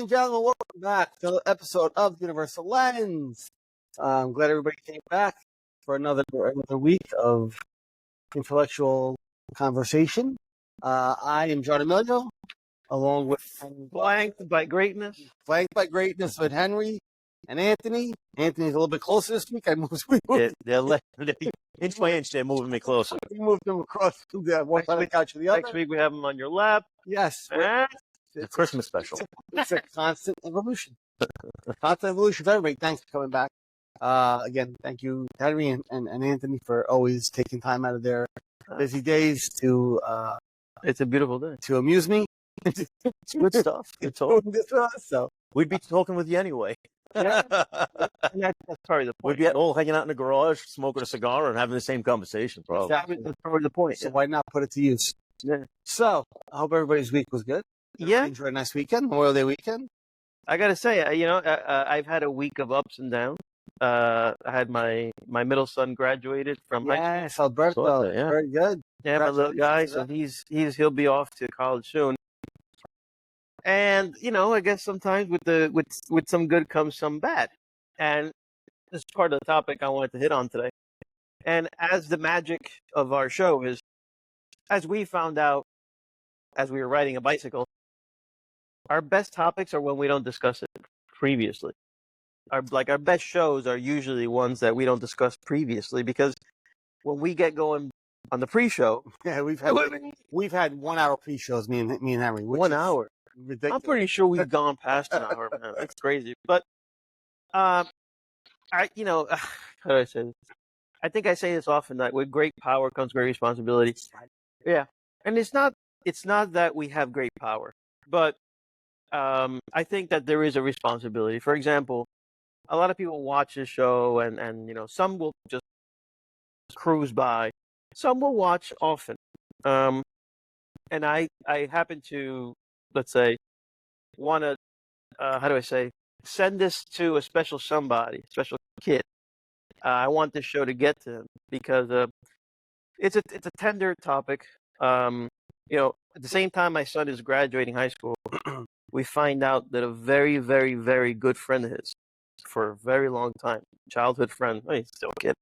and gentlemen, welcome back to another episode of Universal Lens. I'm glad everybody came back for another week of intellectual conversation. I am John Emilio, along with Blanked by greatness with Henry and Anthony. Anthony's a little bit closer this week. They're inch by inch, they're moving me closer. We moved them across to one side of the couch to the other. Next week, we have them on your lap. Yes. It's a Christmas special. It's a constant evolution. Constant evolution for everybody. Thanks for coming back. Again, thank you, Henry and Anthony, for always taking time out of their busy days to it's a beautiful day. To amuse me. It's good stuff. It's all. So we'd be talking with you anyway. Yeah. That's probably the point. We'd be all hanging out in the garage, smoking a cigar, and having the same conversation, probably. Exactly. That's probably the point. So why not put it to use? Yeah. So I hope everybody's week was good. Yeah. Enjoy a nice weekend, Memorial Day weekend. I got to say, I've had a week of ups and downs. I had my middle son graduated from high school. Yes, Alberto. Yeah. Very good. Yeah, my little guy. So he'll be off to college soon. And I guess sometimes with some good comes some bad, and this is part of the topic I wanted to hit on today. And as the magic of our show is, as we found out as we were riding a bicycle, our best topics are when we don't discuss it previously. Our best shows are usually ones that we don't discuss previously, because when we get going on the pre-show, yeah, we've had 1 hour pre-shows, me and Henry. 1 hour. Ridiculous. I'm pretty sure we've gone past an hour, man. That's crazy. But, how do I say this? I think I say this often, that with great power comes great responsibility. Yeah. And it's not that we have great power, but I think that there is a responsibility. For example, a lot of people watch this show and some will just cruise by. Some will watch often. And I happen to, let's say, want to, send this to a special somebody, special kid. I want this show to get to him because it's a tender topic. At the same time my son is graduating high school, we find out that a very, very, very good friend of his for a very long time, childhood friend, he's still a kid,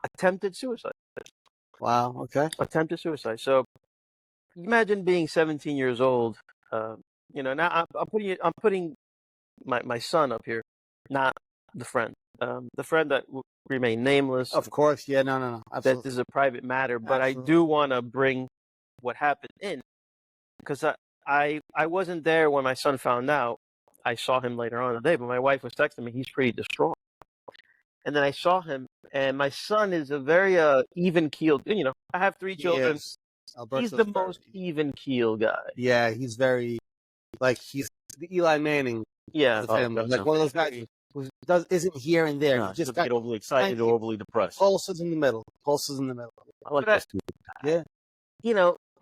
attempted suicide. Wow. Okay. Attempted suicide. So imagine being 17 years old. Now I'm putting my son up here, not the friend. The friend that will remain nameless. Of course. Yeah. No. Absolutely. That is a private matter, but absolutely. I do want to bring what happened in, because I wasn't there when my son found out. I saw him later on in the day, but my wife was texting me. He's pretty distraught. And then I saw him, and my son is a very even-keeled. I have 3 children. He's the most even-keeled guy. Yeah, he's very, he's the Eli Manning. Yeah, of him. One of those guys who isn't here and there. No, he just get overly excited or overly depressed. Pulses in the middle. I like that. Yeah.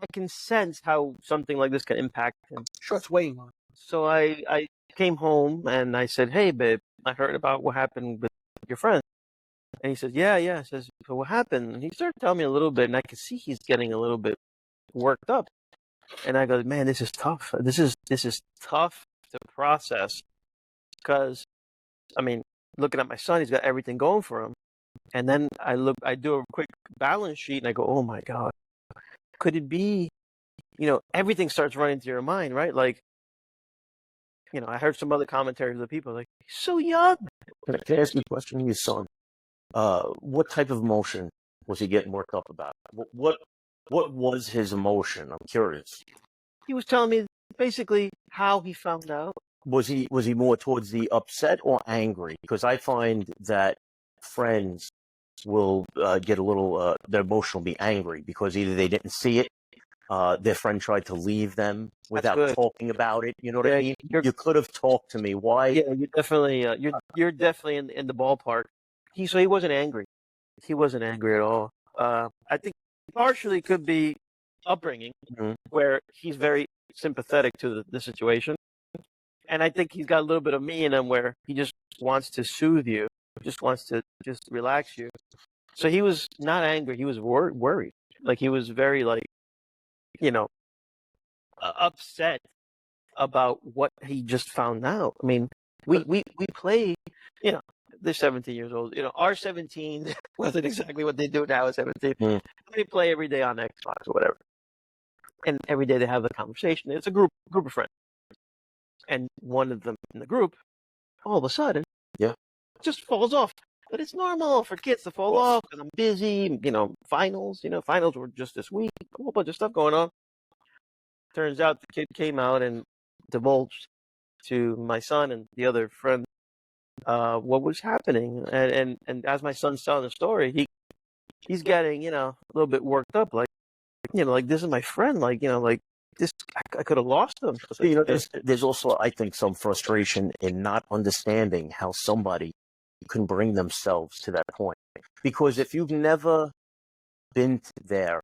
I can sense how something like this can impact him. Sure, it's weighing on. So I came home and I said, "Hey, babe, I heard about what happened with your friend." And he says, "Yeah." I says, "So what happened?" And he started telling me a little bit, and I could see he's getting a little bit worked up. And I go, "Man, this is tough. This is tough to process, because, looking at my son, he's got everything going for him. And then I do a quick balance sheet, and I go, oh my God, could it be, everything starts running through your mind, right? I heard some other commentaries of the people like, he's so young." Can I ask you a question? Your son, what type of emotion was he getting worked up about? What was his emotion? I'm curious. He was telling me basically how he found out. Was he more towards the upset or angry? Because I find that friends will get a little, their emotion will be angry because either they didn't see it, their friend tried to leave them without talking about it. You know what I mean? You could have talked to me. Why? Yeah, you're definitely in the ballpark. He wasn't angry. He wasn't angry at all. I think partially could be upbringing, where he's very sympathetic to the situation. And I think he's got a little bit of me in him, where he just wants to soothe you, just wants to just relax you. So he was not angry. He was worried. He was very upset. about what he just found out. I mean, we play, you know, they're 17 years old. You know, our 17 wasn't exactly what they do now at 17. They play every day on Xbox or whatever. And every day they have a conversation. It's a group of friends. And one of them in the group, all of a sudden, just falls off. But it's normal for kids to fall off because I'm busy. You know, finals were just this week. A whole bunch of stuff going on. Turns out the kid came out and divulged to my son and the other friend what was happening. And as my son's telling the story, he's getting, a little bit worked up. Like, like, this is my friend. Like, like this, I could have lost him. Like, there's also, I think, some frustration in not understanding how somebody can bring themselves to that point. Because if you've never been there,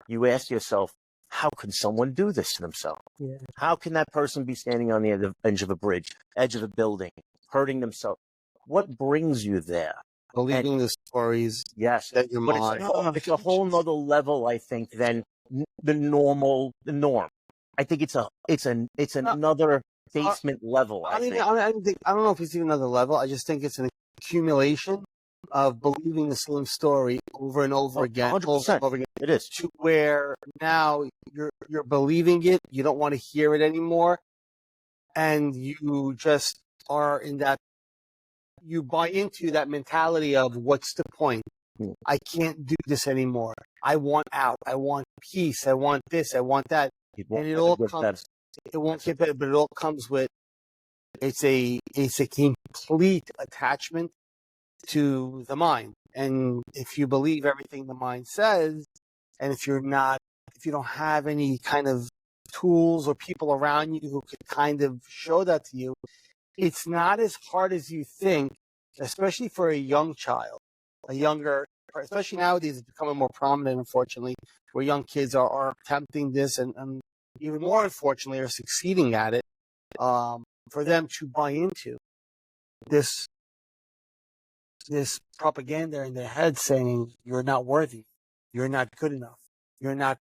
you ask yourself, how can someone do this to themselves? Yeah. How can that person be standing on the edge of a bridge, edge of a building, hurting themselves? What brings you there? Believing the stories. Yes. That your mind. It's a whole nother level, I think, than the norm. I think it's another basement level. I think. I don't know if it's even another level. I just think it's an accumulation of believing the same story over and over again, 100%. over again. It is. To where now you're believing it, you don't want to hear it anymore, and you just are in that. You buy into that mentality of what's the point? I can't do this anymore. I want out. I want peace. I want this. I want that. And it all comes. It won't get better, but it all comes with. It's a complete attachment to the mind. And if you believe everything the mind says, and if you don't have any kind of tools or people around you who could kind of show that to you, it's not as hard as you think, especially for a young child, especially nowadays, it's becoming more prominent, unfortunately, where young kids are attempting this and even more, unfortunately, are succeeding at it, for them to buy into this propaganda in their head saying, you're not worthy, you're not good enough, you're not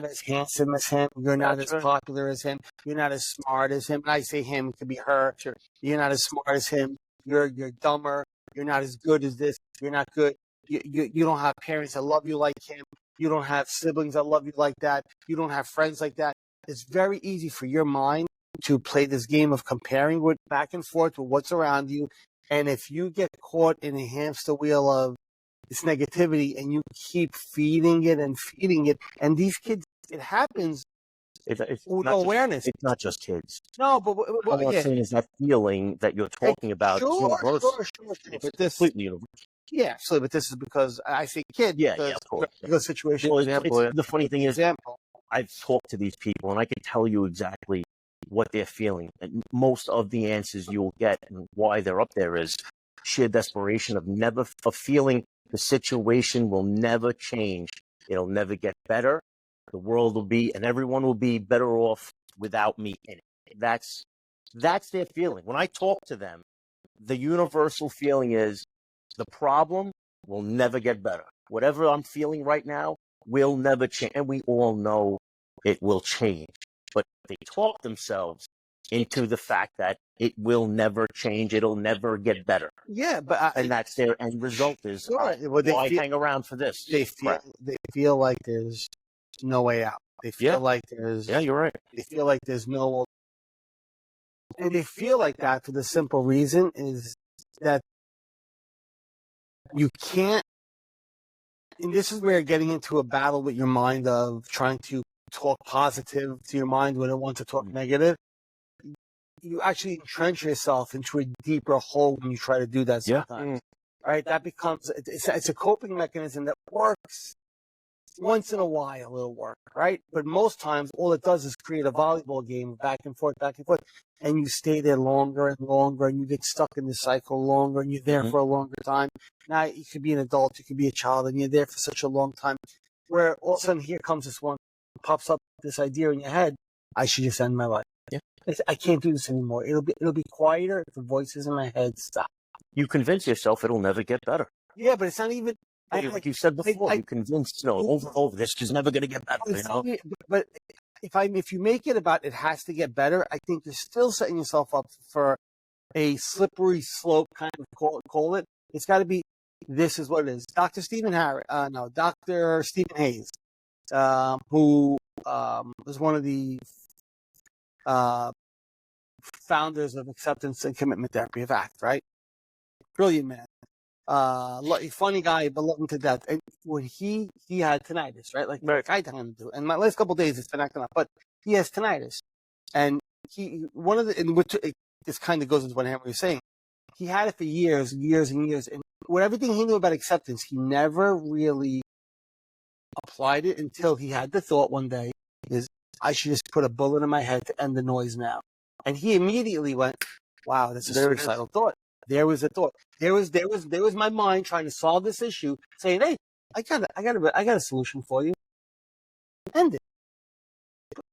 as handsome as him, you're not as popular as him, you're not as smart as him. And I say him, it could be her. Sure. You're not as smart as him, you're dumber, you're not as good as this, you're not good. You don't have parents that love you like him, you don't have siblings that love you like that, you don't have friends like that. It's very easy for your mind to play this game of comparing with back and forth with what's around you. And if you get caught in a hamster wheel of this negativity and you keep feeding it, and these kids, it happens it's with no awareness. It's not just kids. No, but What I'm saying is that feeling that you're talking about is universal. Sure. But this, completely universal. yeah, absolutely. But this is because I say kid. Yeah, of course. Because situation. Well, the funny thing is, example. I've talked to these people, and I can tell you exactly what they're feeling. And most of the answers you'll get and why they're up there is sheer desperation of feeling the situation will never change. It'll never get better. The world will be, and everyone will be better off without me in it. That's their feeling. When I talk to them, the universal feeling is the problem will never get better. Whatever I'm feeling right now will never change. And we all know it will change. But they talk themselves into the fact that it will never change. It'll never get better. Yeah, but and that's their end result is, why hang around for this? They feel like there's no way out. They feel like there's... Yeah, you're right. They feel like there's no... And they feel like that for the simple reason is that you can't... And this is where you're getting into a battle with your mind of trying to talk positive to your mind when it wants to talk negative. You actually entrench yourself into a deeper hole when you try to do that sometimes. Right? That becomes, it's a coping mechanism that works once in a while, it'll work, right? But most times, all it does is create a volleyball game back and forth, and you stay there longer and longer, and you get stuck in the cycle longer, and you're there for a longer time. Now, you could be an adult, you could be a child, and you're there for such a long time, where all of a sudden, here comes this one, pops up this idea in your head, I should just end my life. Yeah. I can't do this anymore. It'll be quieter if the voices in my head stop. You convince yourself it'll never get better. Yeah, but it's not even... Like you said before, you convinced, over, this is never going to get better, you know? But if you make it about it has to get better, I think you're still setting yourself up for a slippery slope kind of call it. It's got to be, this is what it is. Dr. Stephen Hayes, who was one of the founders of acceptance and commitment therapy of ACT, right? Brilliant man. Funny guy, but love him to death. And when he had tinnitus, right? Like I tell him to do. And my last couple of days it's been acting up, but he has tinnitus. And this kind of goes into what Henry was saying. He had it for years, years and years. And with everything he knew about acceptance, he never really applied it until he had the thought one day is, I should just put a bullet in my head to end the noise now. And he immediately went, wow, that's a suicidal thought. There was a thought. There was my mind trying to solve this issue, saying, hey, I got a solution for you. End it.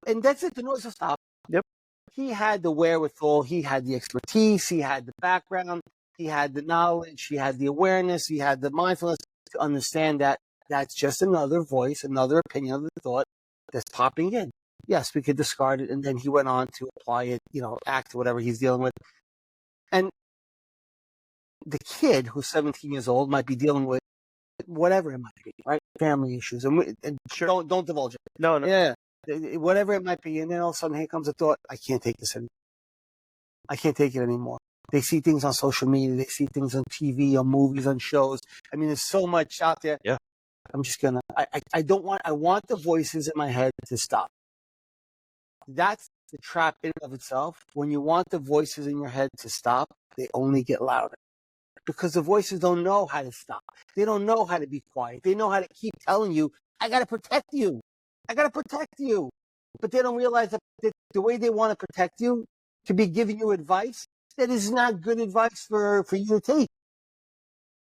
And that's it. The noise will stop. Yep. He had the wherewithal. He had the expertise. He had the background. He had the knowledge. He had the awareness. He had the mindfulness to understand that that's just another voice, another opinion of the thought that's popping in. Yes, we could discard it. And then he went on to apply it, ACT, whatever he's dealing with. And the kid who's 17 years old might be dealing with whatever it might be, right? Family issues. And sure. Don't divulge it. No. Yeah. Whatever it might be. And then all of a sudden, here comes a thought, I can't take this anymore. I can't take it anymore. They see things on social media. They see things on TV, on movies, on shows. I mean, there's so much out there. Yeah. I'm just going to, I want the voices in my head to stop. That's the trap in and of itself. When you want the voices in your head to stop, they only get louder. Because the voices don't know how to stop. They don't know how to be quiet. They know how to keep telling you, I got to protect you. I got to protect you. But they don't realize that the way they want to protect you, to be giving you advice, that is not good advice for you to take.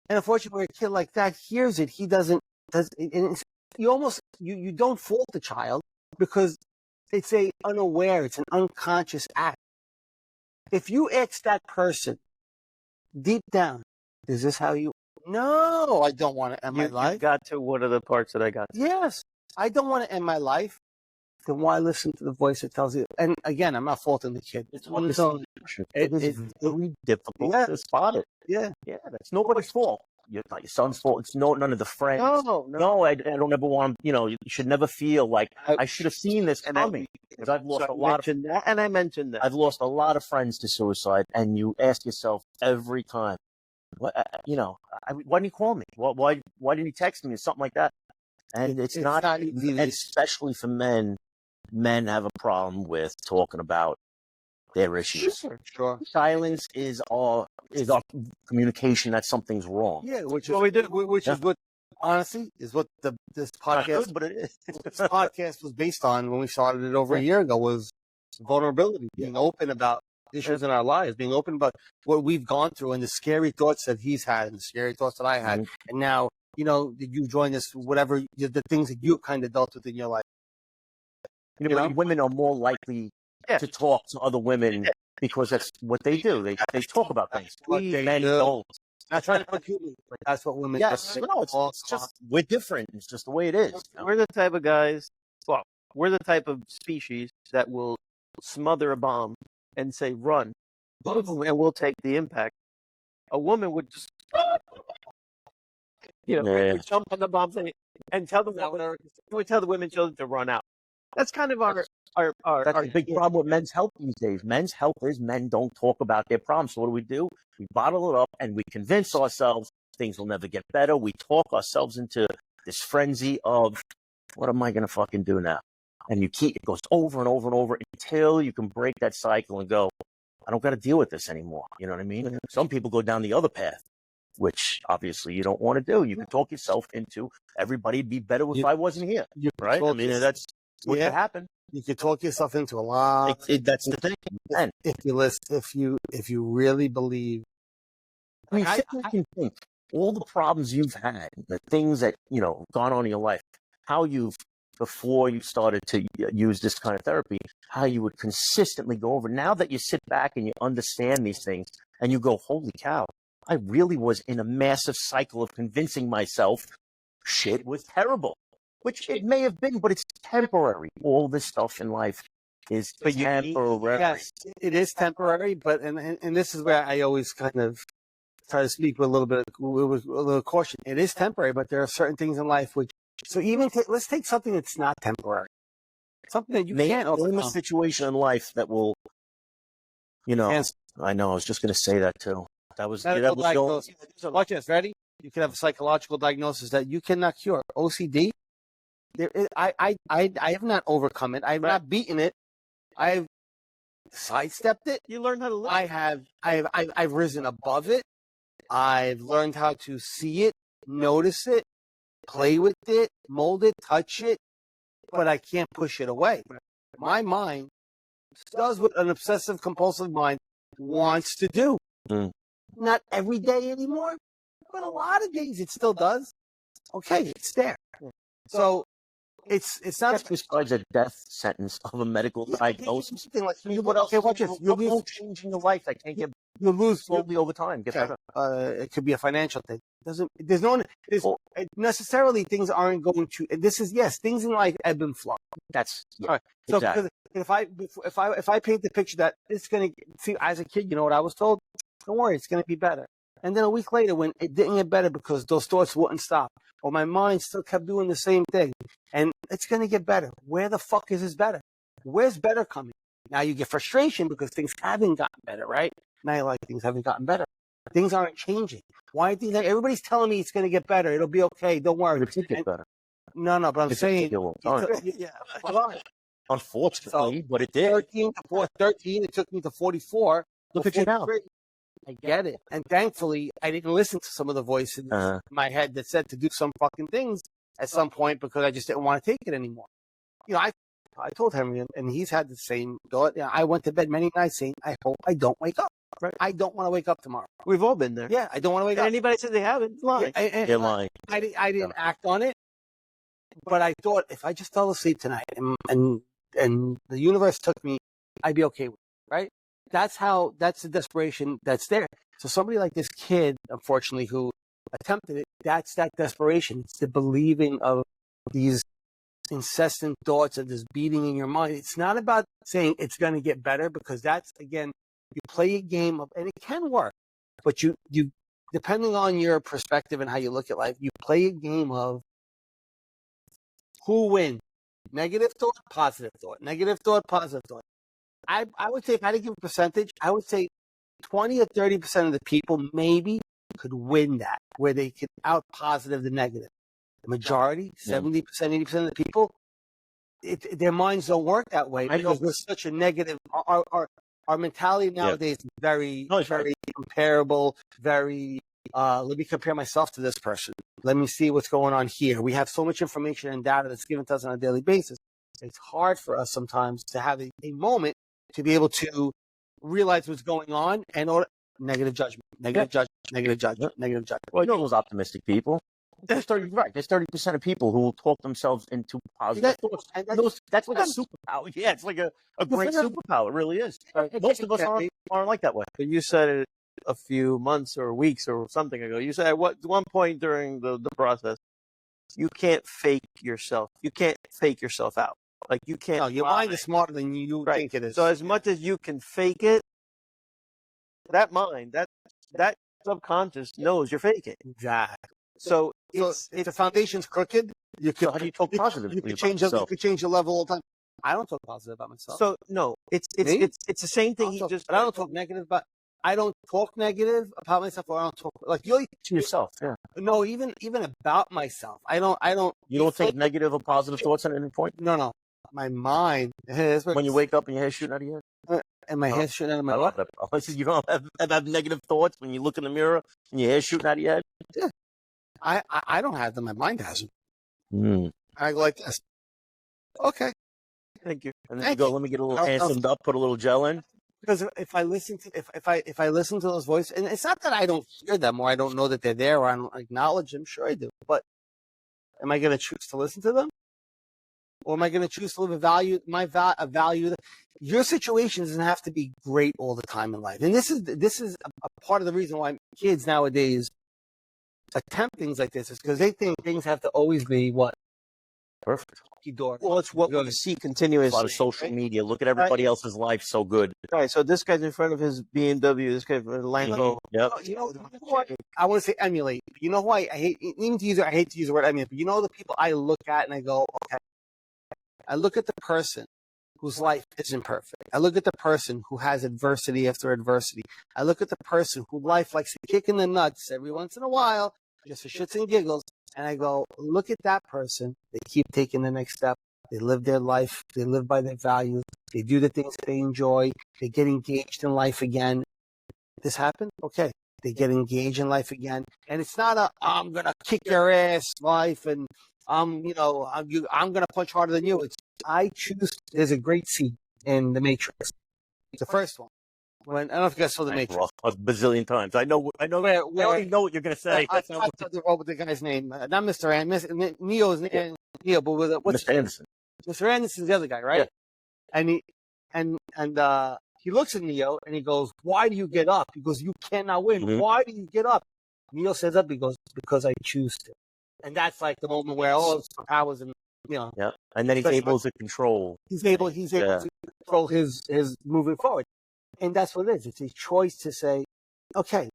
And unfortunately, when a kid like that hears it, he doesn't, you don't fault the child because it's it's an unconscious act. If you ask that person deep down, is this how you? No, I don't want to end my life. You got to one of the parts that I got to. Yes, I don't want to end my life. Then why listen to the voice that tells you? And again, I'm not faulting the kid. It's very difficult to spot it. Yeah, that's nobody's fault. Your son's fault. It's none of the friends. No, I don't ever want. You should never feel like I should have seen this coming. Because I've lost a lot of that, and I mentioned that I've lost a lot of friends to suicide, and you ask yourself every time, why didn't he call me? Why didn't he text me or something like that? And it's not especially for men. Men have a problem with talking about their issues. Sure. Silence is our communication that something's wrong. Yeah, which is what we do. Which is what, honestly, is what this podcast. But it is. This podcast was based on when we started it over a year ago. Was vulnerability, being open about issues in our lives, being open about what we've gone through and the scary thoughts that he's had and the scary thoughts that I had, and now that you join us, whatever the things that you kind of dealt with in your life. Women are more likely to talk to other women because that's what they do. They talk about things. Men don't. Not trying to put you, but that's what women. Yes, it's just we're different. It's just the way it is. We're the type of guys. Well, we're the type of species that will smother a bomb and say run, and we'll take the impact. A woman would just, jump on the bomb and tell the women children to run out. That's kind of our That's a big problem with men's health these days. Men's health is men don't talk about their problems. So what do? We bottle it up and we convince ourselves things will never get better. We talk ourselves into this frenzy of, what am I going to fucking do now? And it goes over and over and over until you can break that cycle and go, I don't got to deal with this anymore. You know what I mean? Some people go down the other path, which obviously you don't want to do. You can talk yourself into everybody'd be better if I wasn't here. Right? I mean, that's what could happen. You could talk yourself into a lot. That's the thing. And if you really believe. I mean, sit back and think all the problems you've had, the things that gone on in your life, how you've before you started to use this kind of therapy, how you would consistently go over. Now that you sit back and you understand these things, and you go, holy cow, I really was in a massive cycle of convincing myself shit was terrible. which it may have been, but it's temporary. All this stuff in life is temporary. Yes, it is temporary, but and this is where I always kind of try to speak with a little caution. It is temporary, but there are certain things in life which. So even let's take something that's not temporary, something that you can't overcome. Name a situation in life that will, I know. I was just going to say that too. That was Watch this. Ready? You can have a psychological diagnosis that you cannot cure. OCD. I have not overcome it. I have not beaten it. I've sidestepped it. You learned how to live. I've risen above it. I've learned how to see it, notice it, play with it, mold it, touch it, but I can't push it away. My mind does what an obsessive compulsive mind wants to do. Not every day anymore, but a lot of days it still does. Okay, it's there. So it's not besides a death sentence of a medical diagnosis. What else? Okay, watch this. You'll change in your life that can't get you'll lose slowly over time. Get better. It could be a financial thing. Necessarily things aren't going to. This is things in life ebb and flow. That's all right. So exactly. if I paint the picture that it's going to see as a kid, you know what I was told? Don't worry, it's going to be better. And then a week later, when it didn't get better because those thoughts wouldn't stop, or my mind still kept doing the same thing, and it's going to get better. Where the fuck is this better? Where's better coming? Now you get frustration because things haven't gotten better, right? Now you're like, things haven't gotten better. Things aren't changing. Why do you think everybody's telling me it's going to get better? It'll be okay. Don't worry. It did get better. No, but I'm saying, unfortunately, but it did. 13, it took me to 44. Look at you now. I get it. And thankfully, I didn't listen to some of the voices in my head that said to do some fucking things at some point because I just didn't want to take it anymore. I told Henry, and he's had the same thought. I went to bed many nights saying, I hope I don't wake up. Right? I don't want to wake up tomorrow. We've all been there. Yeah, I don't want to wake up. Anybody says they haven't, lying. They're lying. I didn't act on it, but I thought if I just fell asleep tonight and the universe took me, I'd be okay with it, right? That's the desperation that's there. So somebody like this kid, unfortunately, who attempted it, that's that desperation. It's the believing of these incessant thoughts of this beating in your mind. It's not about saying it's going to get better because that's, again, you play a game of, and it can work, but you depending on your perspective and how you look at life, you play a game of who wins. Negative thought, positive thought. Negative thought, positive thought. I would say if I had to give a percentage, I would say 20 or 30% of the people maybe could win that, where they could out positive the negative. The majority, 70%, 80% of the people, their minds don't work that way because we're such a negative. Our mentality nowadays is very comparable, very, let me compare myself to this person. Let me see what's going on here. We have so much information and data that's given to us on a daily basis. It's hard for us sometimes to have a moment to be able to realize what's going on and negative judgment. Well, you know those optimistic people. There's 30% of people who will talk themselves into positive thoughts. And that's like a superpower. Yeah, it's like a great superpower. It really is. Most of us aren't like that way. But you said it a few months or weeks or something ago. You said at one point during the process, you can't fake yourself. You can't fake yourself out. Like you can't. No, your mind is smarter than you think it is. So as much as you can fake it, that mind, that subconscious knows you're faking. Exactly. So if the foundation's crooked, you could how do you talk positive? You could change the level all the time. I don't talk positive about myself. So no, it's the same thing. But I don't talk negative. But I don't talk negative about myself, or I don't talk like you to yourself. Yeah. No, even about myself. I don't. You don't think negative or positive thoughts at any point? No. My mind. When you wake up and your hair's shooting out of your head. And my hair's shooting out of my head. I said you don't have negative thoughts when you look in the mirror and your hair's shooting out of your head. Yeah. I don't have them. My mind has them. I go like this. Okay. Thank you. And then you go, let me get a little handsomed up, put a little gel in. Because if I listen to those voices, and it's not that I don't hear them or I don't know that they're there or I don't acknowledge them. Sure I do. But am I going to choose to listen to them? Or am I going to choose to live a value? Your situation doesn't have to be great all the time in life. And this is a part of the reason why kids nowadays attempt things like this is because they think things have to always be Perfect. Well, it's what we see continuously. A lot of social right? media. Look at everybody else's life so good. Right. So this guy's in front of his BMW. This guy's in front of Lambo. Yep. You know what? I want to say emulate. You know who I hate? Even to use I hate to use the word emulate. But you know the people I look at and I go, okay. I look at the person whose life isn't perfect. I look at the person who has adversity after adversity. I look at the person whose life likes to kick in the nuts every once in a while, just for shits and giggles. And I go, look at that person. They keep taking the next step. They live their life. They live by their values. They do the things they enjoy. They get engaged in life again. This happened? Okay. They get engaged in life again. And it's not I'm going to kick your ass life and I'm going to punch harder than you. It's, I choose. There's a great scene in The Matrix. It's the first one. I don't know if you guys saw The Matrix. A bazillion times. I know. I already know what you're going to say. I what the guy's name. Not Mr. Anderson. Neo's name. Neo, but what's Mr. Anderson. Mr. Anderson's the other guy, right? Yeah. And he looks at Neo and he goes, "Why do you get up?" He goes, "You cannot win. Mm-hmm. Why do you get up?" Neo says up. He goes, "Because I choose to." And that's like the moment where all his powers and Yeah. And then he's able to control. He's able to control his moving forward. And that's what it is. It's a choice to say, okay,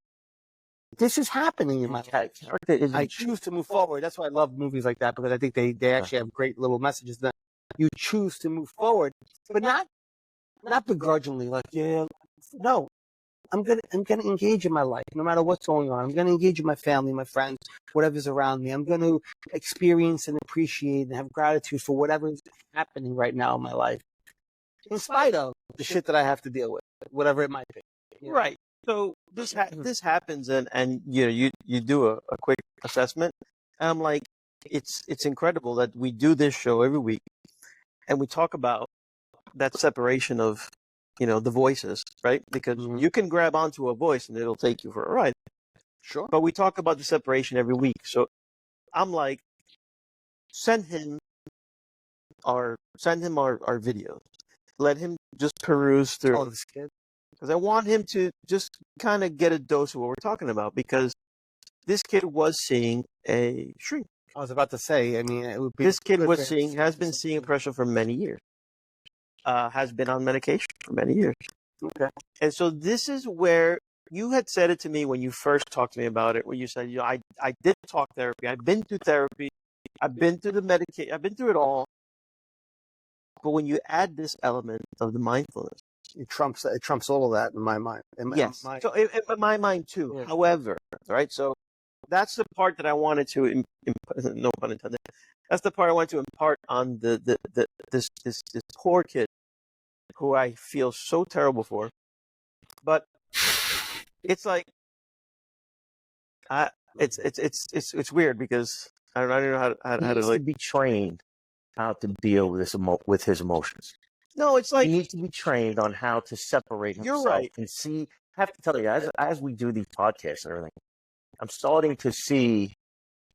this is happening in my life. I choose to move forward. That's why I love movies like that, because I think they actually have great little messages that you choose to move forward, but not begrudgingly, like, no. I'm gonna engage in my life, no matter what's going on. I'm gonna engage in my family, my friends, whatever's around me. I'm gonna experience and appreciate and have gratitude for whatever's happening right now in my life, in spite of the shit that I have to deal with, whatever it might be. Yeah. Right. So this happens, and you do a quick assessment. And I'm like, it's incredible that we do this show every week, and we talk about that separation of the voices, right? Because you can grab onto a voice and it'll take you for a ride. Sure. But we talk about the separation every week. So I'm like, send him our videos. Let him just peruse through. Oh, this kid. Because I want him to just kind of get a dose of what we're talking about. Because this kid was seeing a shrink. I was about to say, I mean, it would be. This kid has been seeing oppression for many years. Has been on medication for many years. Okay. And so this is where you had said it to me when you first talked to me about it, where you said, I did talk therapy. I've been through therapy. I've been through the medication. I've been through it all. But when you add this element of the mindfulness, it trumps all of that in my mind. Yes. So in my mind too. Yeah. However, right. So that's the part that I wanted to, no pun intended. That's the part I wanted to impart on this poor kid, who I feel so terrible for. But it's like, it's weird, because I don't know how to be trained how to deal with his emotions. No, it's like he needs to be trained on how to separate himself. You're right. And see. I have to tell you, as we do these podcasts and everything, I'm starting to see.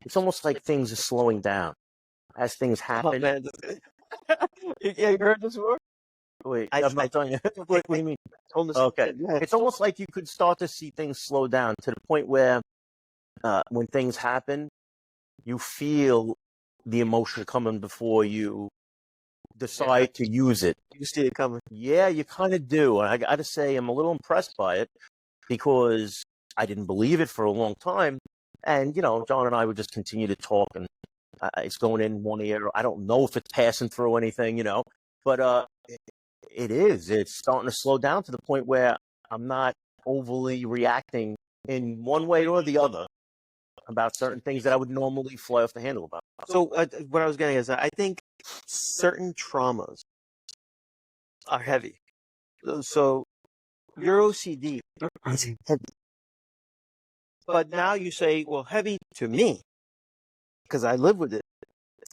It's almost like things are slowing down as things happen. Oh, man. Yeah, you heard this before? Wait, I'm not telling you. What do you mean? Okay. It's almost like you could start to see things slow down to the point where when things happen, you feel the emotion coming before you decide to use it. You see it coming. Yeah, you kind of do. And I got to say, I'm a little impressed by it, because I didn't believe it for a long time. And, John and I would just continue to talk, and it's going in one ear. I don't know if it's passing through anything, but it is. It's starting to slow down to the point where I'm not overly reacting in one way or the other about certain things that I would normally fly off the handle about. So what I was getting is, I think certain traumas are heavy. So your OCD is heavy. But now you say, well, heavy to me, because I live with it.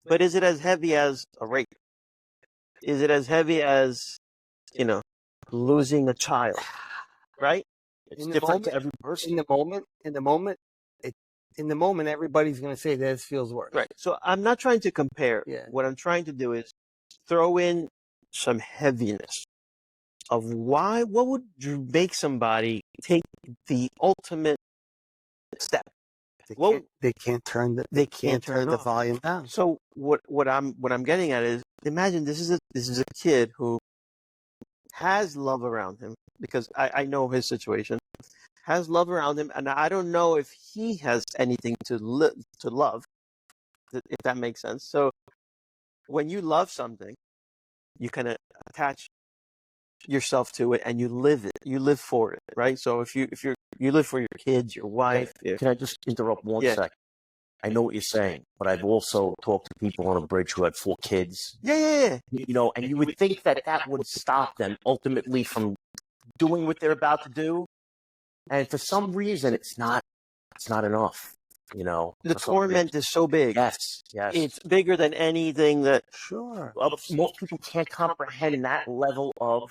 But is it as heavy as a rape? Is it as heavy as, losing a child? Right? It's different to every person. In the moment, everybody's going to say this feels worse. Right. So I'm not trying to compare. Yeah. What I'm trying to do is throw in some heaviness of what would make somebody take the ultimate step. They can't turn the volume down. So what I'm getting at is, imagine this is a kid who has love around him, because I know his situation, has love around him, and I don't know if he has anything to love, if that makes sense. So when you love something, you kind of attach yourself to it and you live for it, right? So if you live for your kids, your wife. Can I just interrupt one sec? I know what you're saying, but I've also talked to people on a bridge who had 4 kids. Yeah. And you would think that would stop them ultimately from doing what they're about to do, and for some reason, it's not enough. The torment is so big. Yes. It's bigger than anything that. Sure. Most people can't comprehend that level of.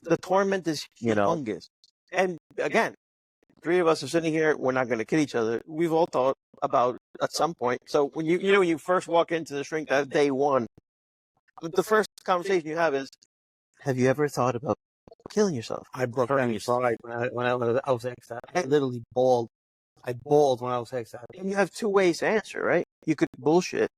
The torment is humongous. And again, 3 of us are sitting here. We're not going to kid each other. We've all thought about at some point. So when when you first walk into the shrink, that day one, the first conversation you have is, have you ever thought about killing yourself? I broke down inside when I was asked that. I literally bawled. I bawled when I was asked that. And you have 2 ways to answer, right? You could bullshit,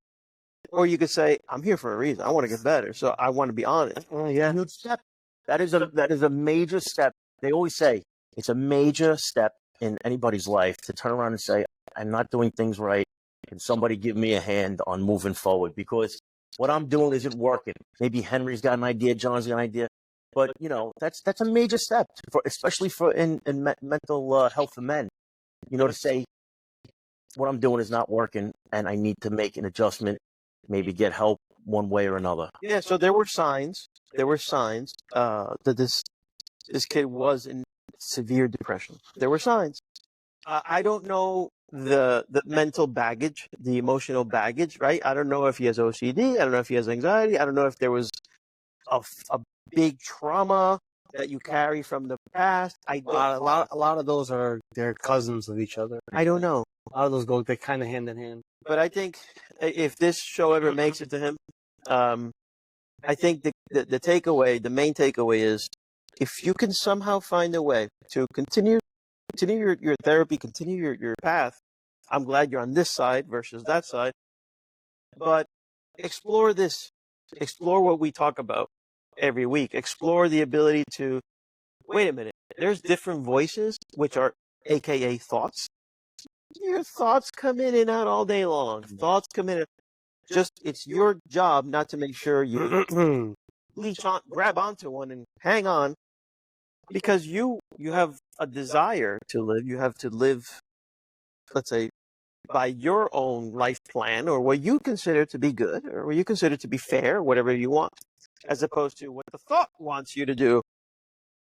or you could say, I'm here for a reason. I want to get better, so I want to be honest. Yeah. Huge step. That is a major step. They always say it's a major step in anybody's life to turn around and say, I'm not doing things right. Can somebody give me a hand on moving forward? Because what I'm doing isn't working. Maybe Henry's got an idea, John's got an idea. But, that's a major step, especially for in mental health for men. To say, what I'm doing is not working and I need to make an adjustment, maybe get help one way or another. Yeah, so there were signs that this kid was in severe depression. There were signs. I don't know the mental baggage, the emotional baggage, right? I don't know if he has OCD. I don't know if he has anxiety. I don't know if there was a big trauma that you carry from the past. A lot of those they're cousins of each other. I don't know. A lot of those they're kind of hand in hand. But I think if this show ever makes it to him, I think the takeaway, the main takeaway is, if you can somehow find a way to continue your therapy, continue your path, I'm glad you're on this side versus that side. But explore what we talk about every week. Explore the ability to, wait a minute, there's different voices, which are AKA thoughts. Your thoughts come in and out all day long. Thoughts come in. It's your job not to make sure you grab onto one and hang on, because you have a desire to live. You have to live, let's say, by your own life plan, or what you consider to be good, or what you consider to be fair, whatever you want, as opposed to what the thought wants you to do,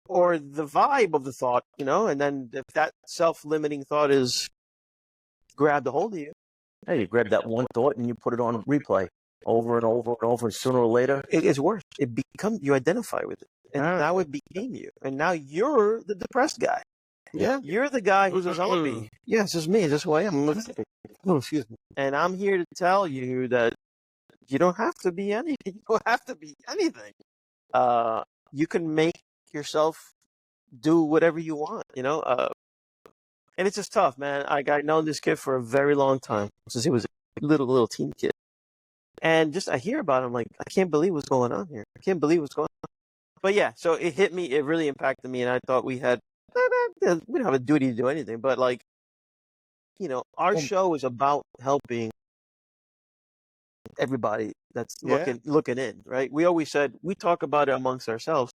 or the vibe of the thought, and then if that self-limiting thought is grabbed a hold of you. Hey, you grab that one thought and you put it on replay over and over and over, and sooner or later, it's worse. You identify with it, and now it became you, and now you're the depressed guy. Yeah, you're the guy who's a zombie. Yeah, it's just me. It's just who I am. Oh, excuse me. And I'm here to tell you that you don't have to be anything. You don't have to be anything. You can make yourself do whatever you want. And it's just tough, man. I've known this kid for a very long time, since he was a little teen kid. And just I hear about him, like, I can't believe what's going on here. I can't believe what's going on. But yeah, so it hit me. It really impacted me, and I thought we don't have a duty to do anything, but our show is about helping everybody that's looking in, right? We always said we talk about it amongst ourselves,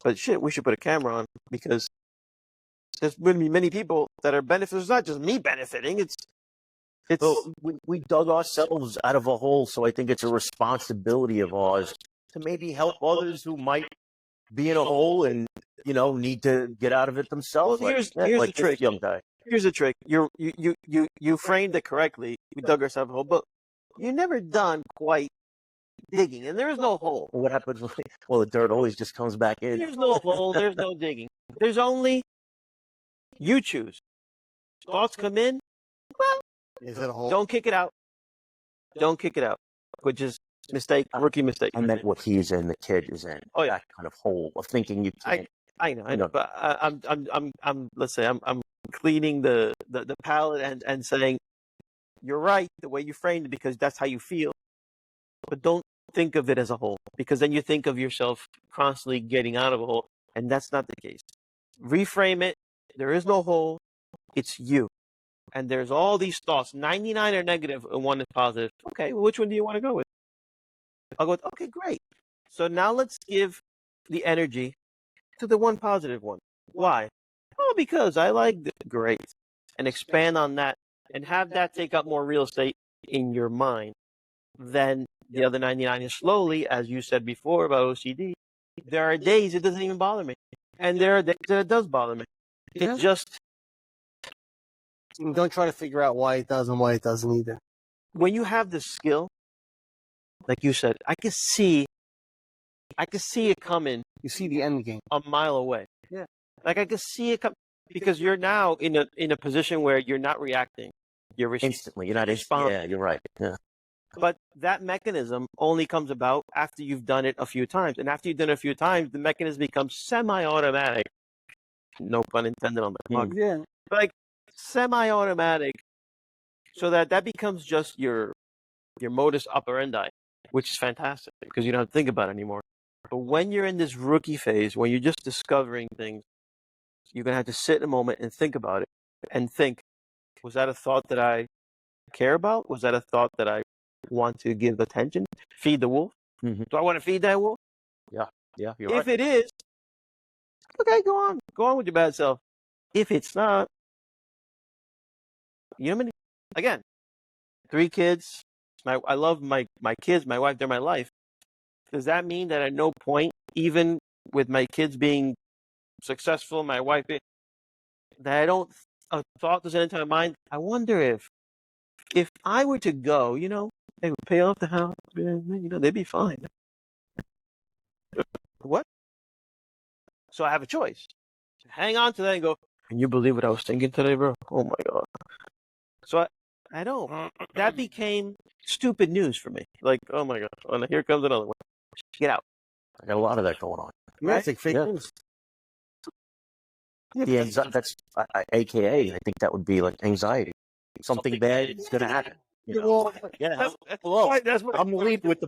but shit, we should put a camera on, because there's going to be many people that are benefiting. It's not just me benefiting. It's we dug ourselves out of a hole, so I think it's a responsibility of ours to maybe help others who might be in a hole and need to get out of it themselves. Well, here's the trick, young guy. Here's the trick. You framed it correctly. We dug ourselves a hole, but you're never done quite digging, and there is no hole. What happens? Well, the dirt always just comes back in. There's no hole. There's no digging. There's only you choose. Thoughts come in. Well, is it a hole? Don't kick it out. Don't kick it out. Which is rookie mistake. I meant what he's in, the kid is in. Oh yeah, that kind of hole of thinking you can't. I know. But I'm let's say I'm cleaning the the palette and saying, you're right, the way you framed it, because that's how you feel. But don't think of it as a whole, because then you think of yourself constantly getting out of a hole, and that's not the case. Reframe it. There is no hole. It's you. And there's all these thoughts. 99 are negative and 1 is positive. Okay, well, which one do you want to go with? I'll go with, okay, great. So now let's give the energy to the one positive one. Why? Oh, because I like this. Great. And expand on that and have that take up more real estate in your mind. Then the other 99 is slowly, as you said before about OCD, there are days it doesn't even bother me. And there are days that it does bother me. It's just, Don't try to figure out why it does and why it doesn't either. when you have the skill, like you said, I can see it coming You see the end game. a mile away. Yeah. Like I can see it come, because you're now in a position where you're not reacting. You're Instantly. You're not responding. Yeah, you're right. Yeah. But that mechanism only comes about after you've done it a few times. And after you've done it a few times, the mechanism becomes semi-automatic. No pun intended on the clock. Yeah. Like semi-automatic, so that becomes just your modus operandi, which is fantastic because you don't have to think about it anymore. But when you're in this rookie phase, when you're just discovering things, you're going to have to sit a moment and think about it and think, was that a thought that I care about? Was that a thought that I want to give attention? Feed the wolf? Mm-hmm. Do I want to feed that wolf? Yeah, you're If right. it is, okay, go on with your bad self. If it's not, you know what I mean? Again, 3 kids. I love my kids, my wife, they're my life. Does that mean that at no point, even with my kids being successful, my wife, that I don't, a thought doesn't enter my mind? I wonder if I were to go, they would pay off the house, they'd be fine. What? So I have a choice. Hang on to that and go, can you believe what I was thinking today, bro? Oh my God. So I don't. That became stupid news for me. Like, oh my God. Oh, here comes another one. Get out. I got a lot of that going on. Yeah, it's like fake Yeah. news. The anxiety, that's AKA. I think that would be like anxiety. Something bad is going to happen. You know? Yeah. Hello. That's what I'm the lead with the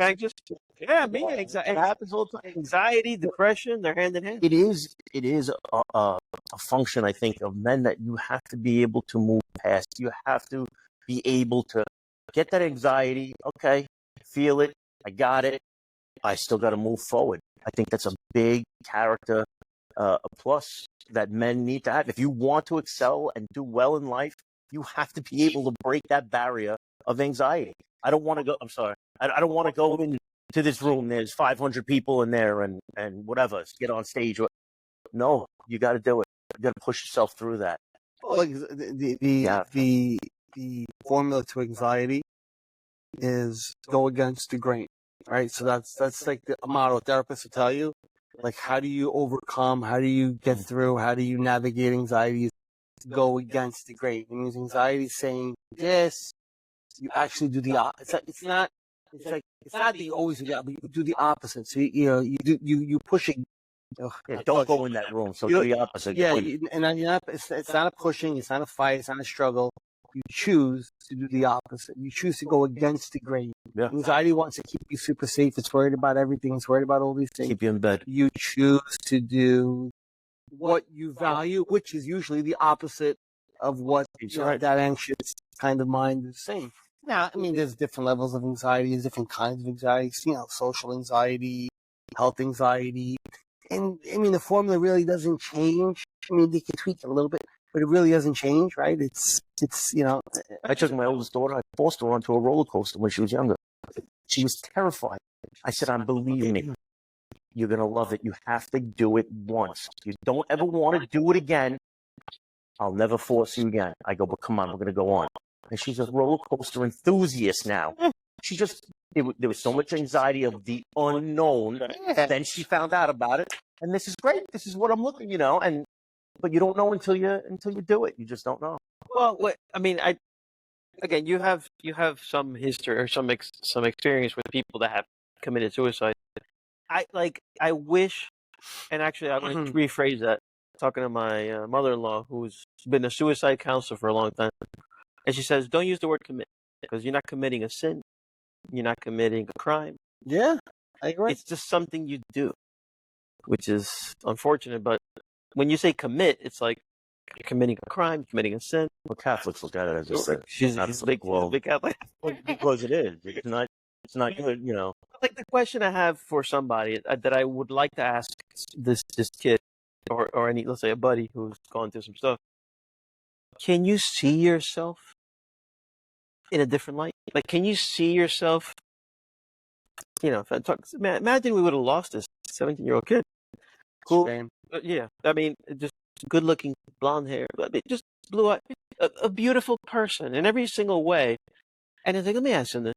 anxious. Yeah, me. Anxiety. It happens all the time. Anxiety, depression, they're hand in hand. It is a function, I think, of men that you have to be able to move past. You have to be able to get that anxiety. Okay, feel it. I got it. I still got to move forward. I think that's a big character plus that men need to have. If you want to excel and do well in life, you have to be able to break that barrier of anxiety. I don't want to go. I'm sorry. I don't want to go into this room. There's 500 people in there and whatever. Get on stage. No, you got to do it. You got to push yourself through that. Like the formula to anxiety is go against the grain, right? So that's like the motto therapists will tell you. Like, how do you overcome? How do you get through? How do you navigate anxiety? Go against the grain. It means anxiety is saying this. You actually do the opposite. It's not that you always do that, but you do the opposite. So you push it. Yeah, don't go in that room. So do the opposite. Yeah, and then it's not a pushing. It's not a fight. It's not a struggle. You choose to do the opposite. You choose to go against the grain. Yeah. Anxiety wants to keep you super safe. It's worried about everything. It's worried about all these things. Keep you in bed. You choose to do what you value, which is usually the opposite of what that anxious kind of mind is saying. Now, I mean, there's different levels of anxiety. There's different kinds of anxieties. Social anxiety, health anxiety. And, I mean, the formula really doesn't change. I mean, they can tweak it a little bit, but it really doesn't change, right? It's I took my oldest daughter, I forced her onto a roller coaster when she was younger. She was terrified. I said, believe me, you're going to love it. You have to do it once. You don't ever want to do it again. I'll never force you again. I go, but come on, we're going to go on. And she's a roller coaster enthusiast now. She there was so much anxiety of the unknown. Then she found out about it. And this is great. This is what I'm looking, but you don't know until you do it. You just don't know. Well, I mean, again, you have some history or some experience with people that have committed suicide. I wish, and actually, I'm going to rephrase that. talking to my mother-in-law, who's been a suicide counselor for a long time, and she says, "Don't use the word commit because you're not committing a sin, you're not committing a crime. Yeah, I agree. It's just something you do, which is unfortunate. But when you say commit, it's like you're committing a crime, committing a sin. Well, Catholics look at it as a sin. She's That's a big, well, big Catholic. because it is. It's not good, Like the question I have for somebody that I would like to ask this kid or any, let's say, a buddy who's gone through some stuff. Can you see yourself in a different light? Like, can you see yourself? If I talk, imagine we would have lost this 17-year-old kid. Cool. Shame. Yeah, I mean, just good-looking, blonde hair, just blue eye, a beautiful person in every single way. And it's like, let me ask you this: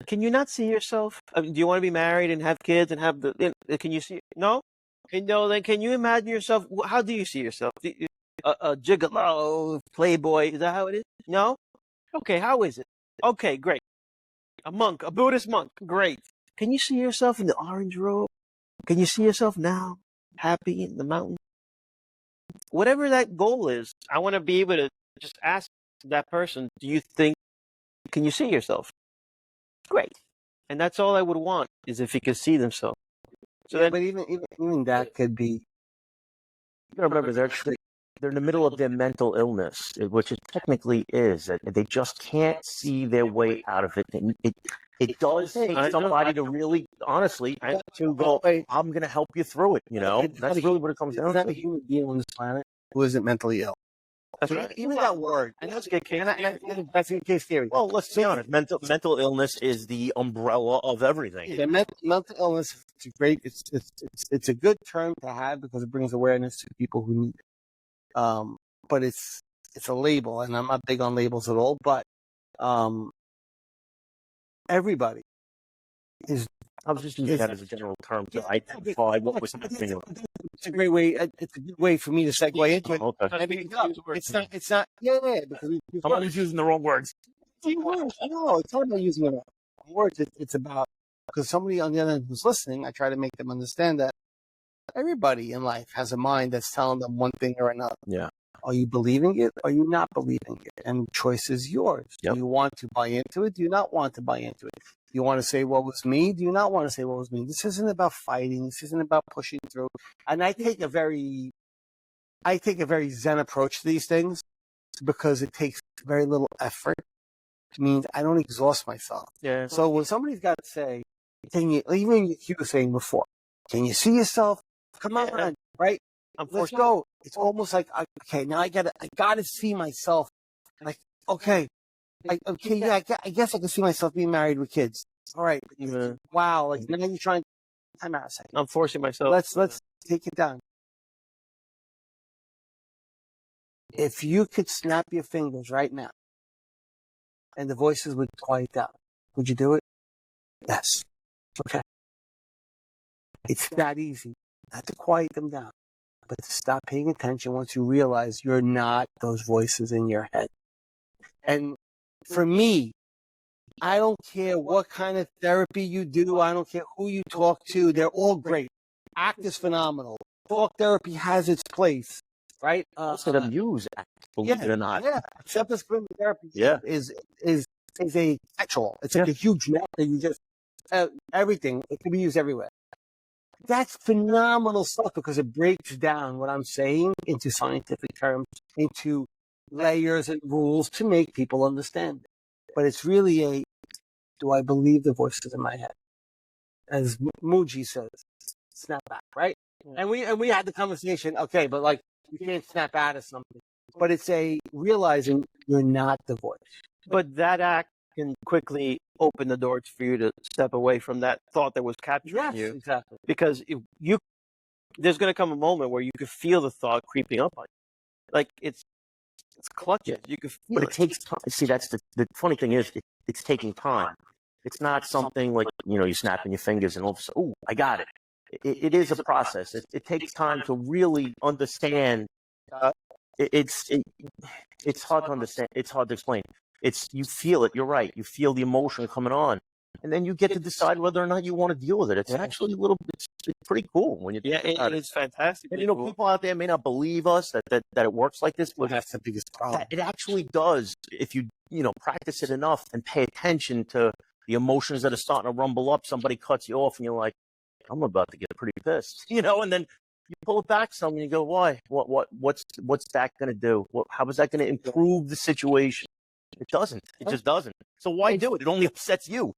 can you not see yourself? I mean, do you want to be married and have kids and have can you see? No. No. Then can you imagine yourself? How do you see yourself? A gigolo, playboy? Is that how it is? No. Okay. How is it? Okay. Great. A monk, a Buddhist monk. Great. Can you see yourself in the orange robe? Can you see yourself now, happy in the mountain? Whatever that goal is, I want to be able to just ask that person, can you see yourself? Great. And that's all I would want, is if he could see themselves. So but even that could be. You gotta remember, they're in the middle of their mental illness, which it technically is. They just can't see their way out of it. And it does take somebody to really, honestly, to go, I'm going to help you through it. That's really what it comes down to. There's not a human being on this planet who isn't mentally ill. That's right. Even that word. And that's get case. That's in case theory. Well, let's be honest. Mental illness is the umbrella of everything. Yeah, mental illness is great. It's a good term to have because it brings awareness to people who need it. But it's a label, and I'm not big on labels at all. But everybody is. I was just using that as a general term to identify what was happening. It's a great way. It's a good way for me to segue into it. Okay. It's not. Yeah, because Somebody's using the wrong words. No, it's not about using the wrong words. It's about because somebody on the other end who's listening. I try to make them understand that everybody in life has a mind that's telling them one thing or another. Yeah. Are you believing it? Are you not believing it? And the choice is yours. Yep. Do you want to buy into it? Do you not want to buy into it? Do you want to say what was me? Do you not want to say what was me? This isn't about fighting. This isn't about pushing through. And I take a very Zen approach to these things because it takes very little effort. It means I don't exhaust myself. Yeah. So when somebody's got to say, even you were saying before, can you see yourself? Come on, right? Let's go. It's almost like, okay, now I gotta see myself. Like, okay, I guess I can see myself being married with kids. All right. Wow. Like now you're trying. I'm out a second. I'm forcing myself. Let's take it down. If you could snap your fingers right now, and the voices would quiet down, would you do it? Yes. Okay. It's that easy. Not to quiet them down, but to stop paying attention once you realize you're not those voices in your head. And for me, I don't care what kind of therapy you do. I don't care who you talk to. They're all great. ACT is phenomenal. Talk therapy has its place, right? Instead of use ACT, believe it or not. Yeah, acceptance commitment therapy is a catch-all. It's like a huge net that you just everything. It can be used everywhere. That's phenomenal stuff because it breaks down what I'm saying into scientific terms, into layers and rules to make people understand it. But it's really do I believe the voices in my head? As Muji says, snap back, right? Yeah. And we had the conversation, okay, but like you can't snap out of something. But it's realizing you're not the voice. But that act can quickly open the doors for you to step away from that thought that was capturing you. Exactly. Because there's going to come a moment where you could feel the thought creeping up on you. Like it's clutching. You can feel but it takes time. See, that's the funny thing is it's taking time. It's not something like, you snapping your fingers and all of a sudden, I got it. It is a process. It takes time to really understand. It's hard to understand. It's hard to explain. You feel it. You're right. You feel the emotion coming on. and then you get to decide whether or not you want to deal with it. It's actually a little bit, it's pretty cool when you think about it. It's fantastic. And people out there may not believe us that it works like this, but That's the biggest problem. it actually does if you practice it enough and pay attention to the emotions that are starting to rumble up. Somebody cuts you off, and you're like, I'm about to get pretty pissed, and then you pull it back some, and you go, why? What's that going to do? How is that going to improve the situation? It doesn't. It just doesn't. So why do it? It only upsets you.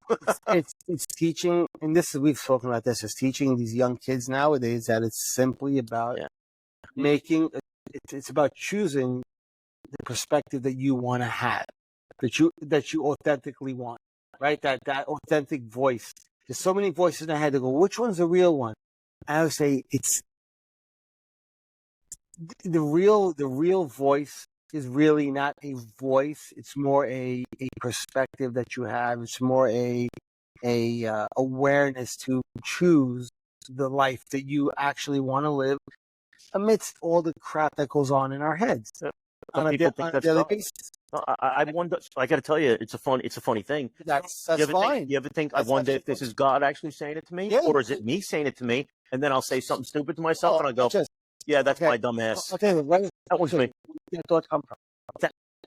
It's teaching, and we've spoken about this. It's teaching these young kids nowadays that it's simply about making. It's about choosing the perspective that you want to have, that you authentically want, right? That authentic voice. There's so many voices in the head that go, which one's the real one? I would say it's the real voice is really not a voice. It's more a perspective that you have. It's more a awareness to choose the life that you actually want to live amidst all the crap that goes on in our heads on a daily basis. I wonder. I got to tell you, it's a funny thing. That's fine. You ever think? I wonder if this is God actually saying it to me, or is it me saying it to me? And then I'll say something stupid to myself, and I'll go, "Yeah, that's my dumb ass." Okay, That was me. Where thoughts come from?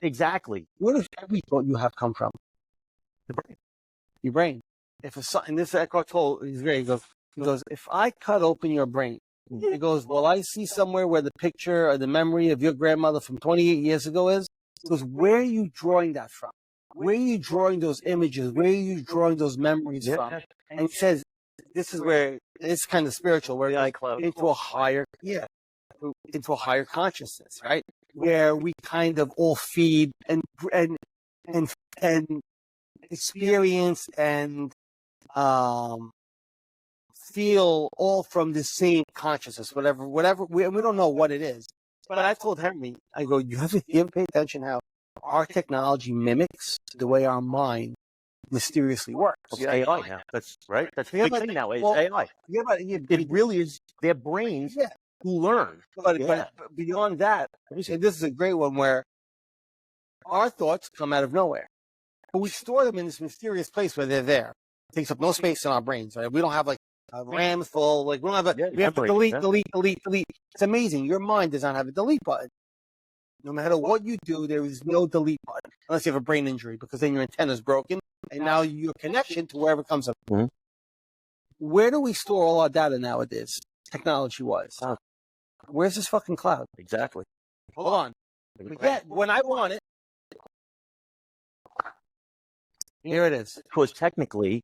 Exactly. Where does every thought you have come from? The brain. Your brain. And this Eckhart Tolle, he's great. He goes, if I cut open your brain, he goes, well, I see somewhere where the picture or the memory of your grandmother from 28 years ago is. He goes, where are you drawing that from? Where are you drawing those images? Where are you drawing those memories from? And he says, this is where it's kind of spiritual, where into a higher consciousness, right? Where we kind of all feed and experience and feel all from the same consciousness, whatever we don't know what it is. But I told Henry, I go, you have to pay attention how our technology mimics the way our mind mysteriously works. It's AI now. That's right. That's the big thing now. It's AI. It really is their brains who learn. But beyond that, this is a great one where our thoughts come out of nowhere. But we store them in this mysterious place where they're there. It takes up no space in our brains, right? We don't have RAM full, we don't have we have to delete. It's amazing. Your mind does not have a delete button. No matter what you do, there is no delete button. Unless you have a brain injury, because then your antenna's broken, and now your connection to wherever comes up. Mm-hmm. Where do we store all our data nowadays, technology-wise? Where's this fucking cloud? Exactly. Hold on. When I want it, here it is. Because technically,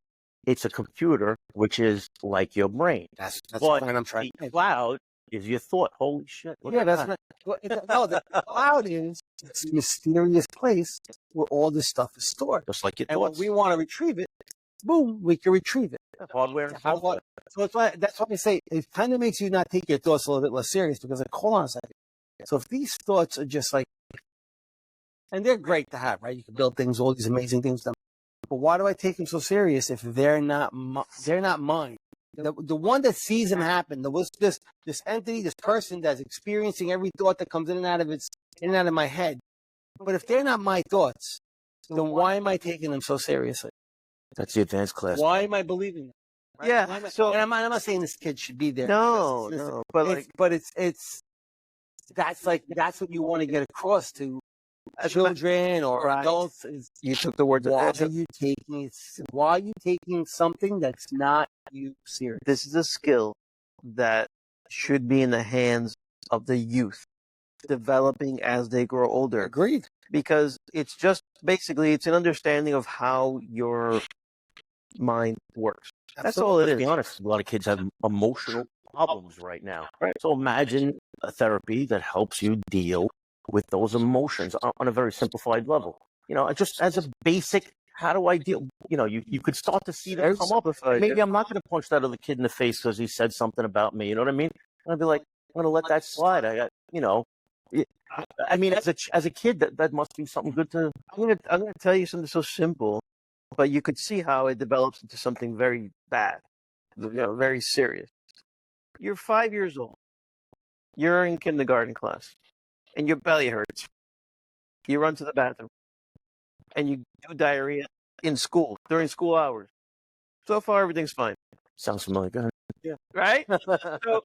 it's a computer, which is like your brain. That's what I'm trying. The cloud is your thought. Holy shit! That's right. No, the cloud is this mysterious place where all this stuff is stored. Just like your and thoughts. when we want to retrieve it, boom, we can retrieve it. Hardware and software. So that's why I say it kind of makes you not take your thoughts a little bit less serious, because hold on a second. So if these thoughts are just and they're great to have, right? You can build things, all these amazing things with them. But why do I take them so serious if they're not mine? The one that sees them happen, this entity, this person that's experiencing every thought that comes in and out of my head. But if they're not my thoughts, then why am I taking them so seriously? That's the advanced class. Why am I believing them? Right? Yeah. And I'm not saying this kid should be there. No. But that's what you want to get across to children or adults. You took the words. Why are you taking something that's not you serious? This is a skill that should be in the hands of the youth, developing as they grow older. Agreed. Because it's just basically it's an understanding of how your mind works. That's all it is. To be honest, a lot of kids have emotional problems right now. Right. So imagine a therapy that helps you deal with those emotions on a very simplified level. Just as a basic, how do I deal? You could start to see them come up. Maybe I'm not going to punch that other kid in the face because he said something about me. You know what I mean? And I'd be like, I'm going to let that slide. As a kid, that must be something good to. I'm gonna tell you something so simple, but you could see how it develops into something very bad, very serious. You're 5 years old. You're in kindergarten class, and your belly hurts. You run to the bathroom, and you do diarrhea in school during school hours. So far, everything's fine. Sounds familiar. Go ahead. Yeah. Right? So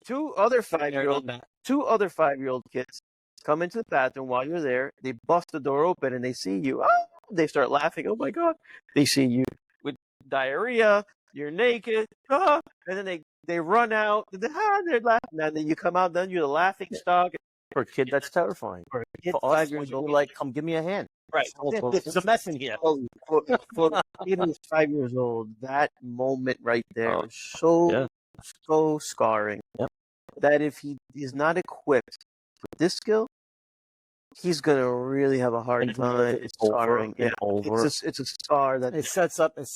two other 5-year-old kids come into the bathroom while you're there. They bust the door open and they see you. Oh, they start laughing. Oh my God. They see you with diarrhea. You're naked. Ah, and then they run out. They're laughing. And then you come out. Then you're the laughing stock. For a kid, that's terrifying. For a kid For us, 5 years you're old, like, come give me a hand. right? There's a mess in here. For a kid who's 5 years old, that moment right there Oh, is so yeah. so scarring. Yep. That if he is not equipped with this skill, he's gonna really have a hard And time it's over scarring. and Yeah, over. it's a scar that It sets up a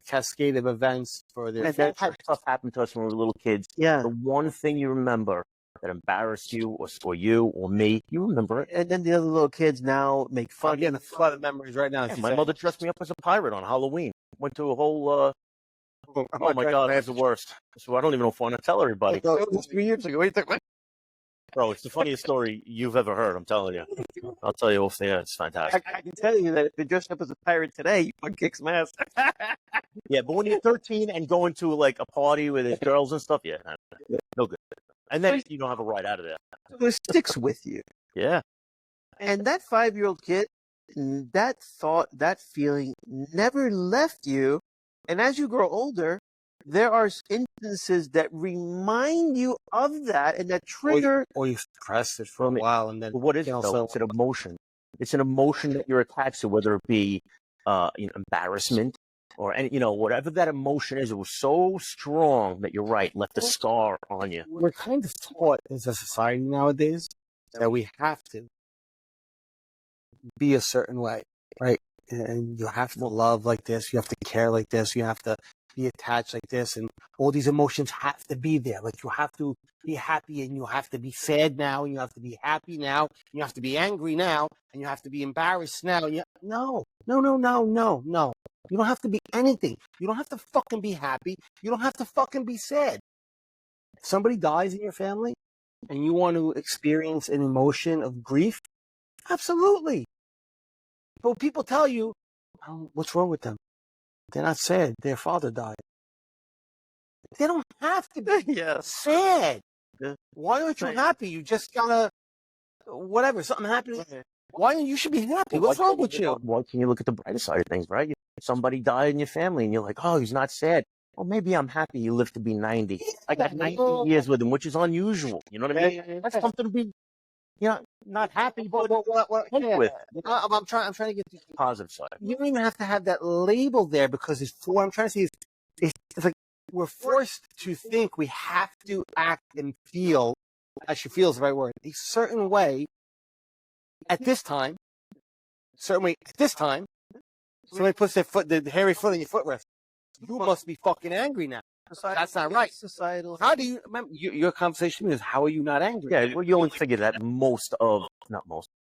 cascade of events for the And that had stuff happen to us when we were little kids. yeah. The one thing you remember that embarrassed you, or you, or me, you remember it. And then the other little kids now make I'm fun. getting a flood of memories right now. Yeah, my mother dressed me up as a pirate on Halloween. Went to a whole. Oh my God, it's the worst. So I don't even know if I want to tell everybody. It was 3 years ago. What do you think? Bro, it's the funniest story you've ever heard. I'm telling you. I'll tell you off the air. It's fantastic. I can tell you that if you dressed up as a pirate today, you would kick some ass. Yeah, but when you're 13 and going to like a party with his girls and stuff, yeah, no good. And then you don't have a right out of there. So it sticks with you. Yeah. And that 5-year-old kid, that thought, that feeling never left you. And as you grow older, there are instances that remind you of that and that trigger. or you suppress it for a while and then But what is it, though? It's an emotion. It's an emotion that you're attached to, whether it be embarrassment or any, whatever that emotion is. It was so strong that you're right, left a scar on you. we're kind of taught as a society nowadays that we have to be a certain way, right? And you have to love like this, you have to care like this, you have to be attached like this, and all these emotions have to be there. Like you have to be happy and you have to be sad now, and you have to be happy now, and you have to be angry now, and you have to be embarrassed now. No. You don't have to be anything. You don't have to fucking be happy. You don't have to fucking be sad. If somebody dies in your family and you want to experience an emotion of grief, absolutely. But people tell you, oh, what's wrong with them? They're not sad. Their father died. They don't have to be sad. Yeah. Why aren't you happy? You just gotta, whatever, something happened. Why you should be happy? What's wrong with you? Why can you look at the brighter side of things, right? Somebody died in your family and you're like, oh, he's not sad. Well, maybe I'm happy he lived to be 90. I got 90 years with him, which is unusual. You know what I mean? Yeah. That's something to be, not happy, but with. I'm trying to get to the Positive side. You don't even have to have that label there because what I'm trying to say is it's like we're forced to think we have to act and feel, actually feel is the right word, a certain way at this time. Somebody puts the hairy foot on your footrest. You must be fucking angry now. That's not right. Societal. How do you remember your conversation is how are you not angry? Yeah, well, you only figure that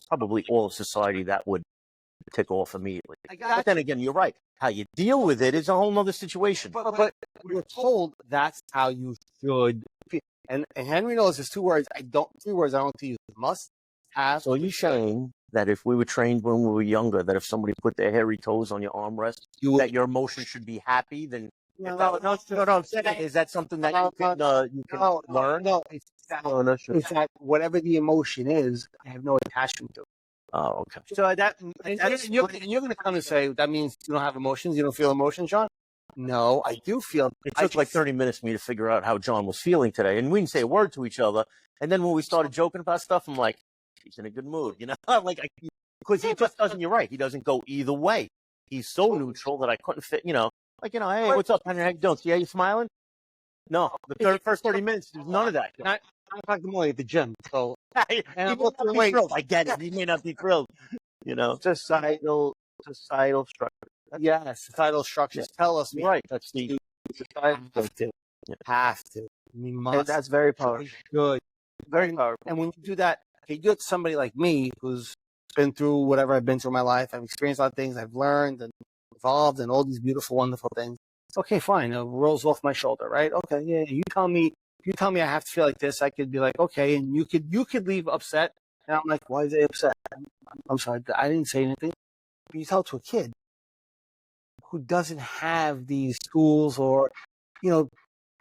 probably all of society that would tick off immediately. But then again, you're right. How you deal with it is a whole nother situation. But we're told that's how you should feel. And Henry knows there's three words I don't to use. Must, have. So you're saying that if we were trained when we were younger, that if somebody put their hairy toes on your armrest, that your emotion should be happy, then No, I'm saying is that something that you can learn? No, it's that whatever the emotion is, I have no attachment to it. Oh, okay. So And you're going to come and say, that means you don't have emotions? You don't feel emotions, John? No, I do feel. It took like 30 minutes for me to figure out how John was feeling today. And we didn't say a word to each other. And then when we started joking about stuff, I'm like, he's in a good mood, because he just doesn't, you're right. He doesn't go either way. He's so neutral that I couldn't fit, hey, what's up, Henry? How you doing? See how you smiling? No, the first 30 minutes, there's none of that. 9 o'clock in the morning at the gym. So, He may not be thrilled. I get it. He may not be thrilled. societal structure. Yes, societal structures tell us Right. That's the have to. We must. And that's very powerful. Good. Very powerful. And when you do that, you do it to somebody like me who's been through whatever I've been through in my life. I've experienced a lot of things. I've learned and evolved and all these beautiful, wonderful things. Okay, fine. It rolls off my shoulder, right? Okay, yeah. You tell me I have to feel like this. I could be like, okay, and you could leave upset. And I'm like, why is they upset? I'm sorry, I didn't say anything. But you tell it to a kid who doesn't have these tools or,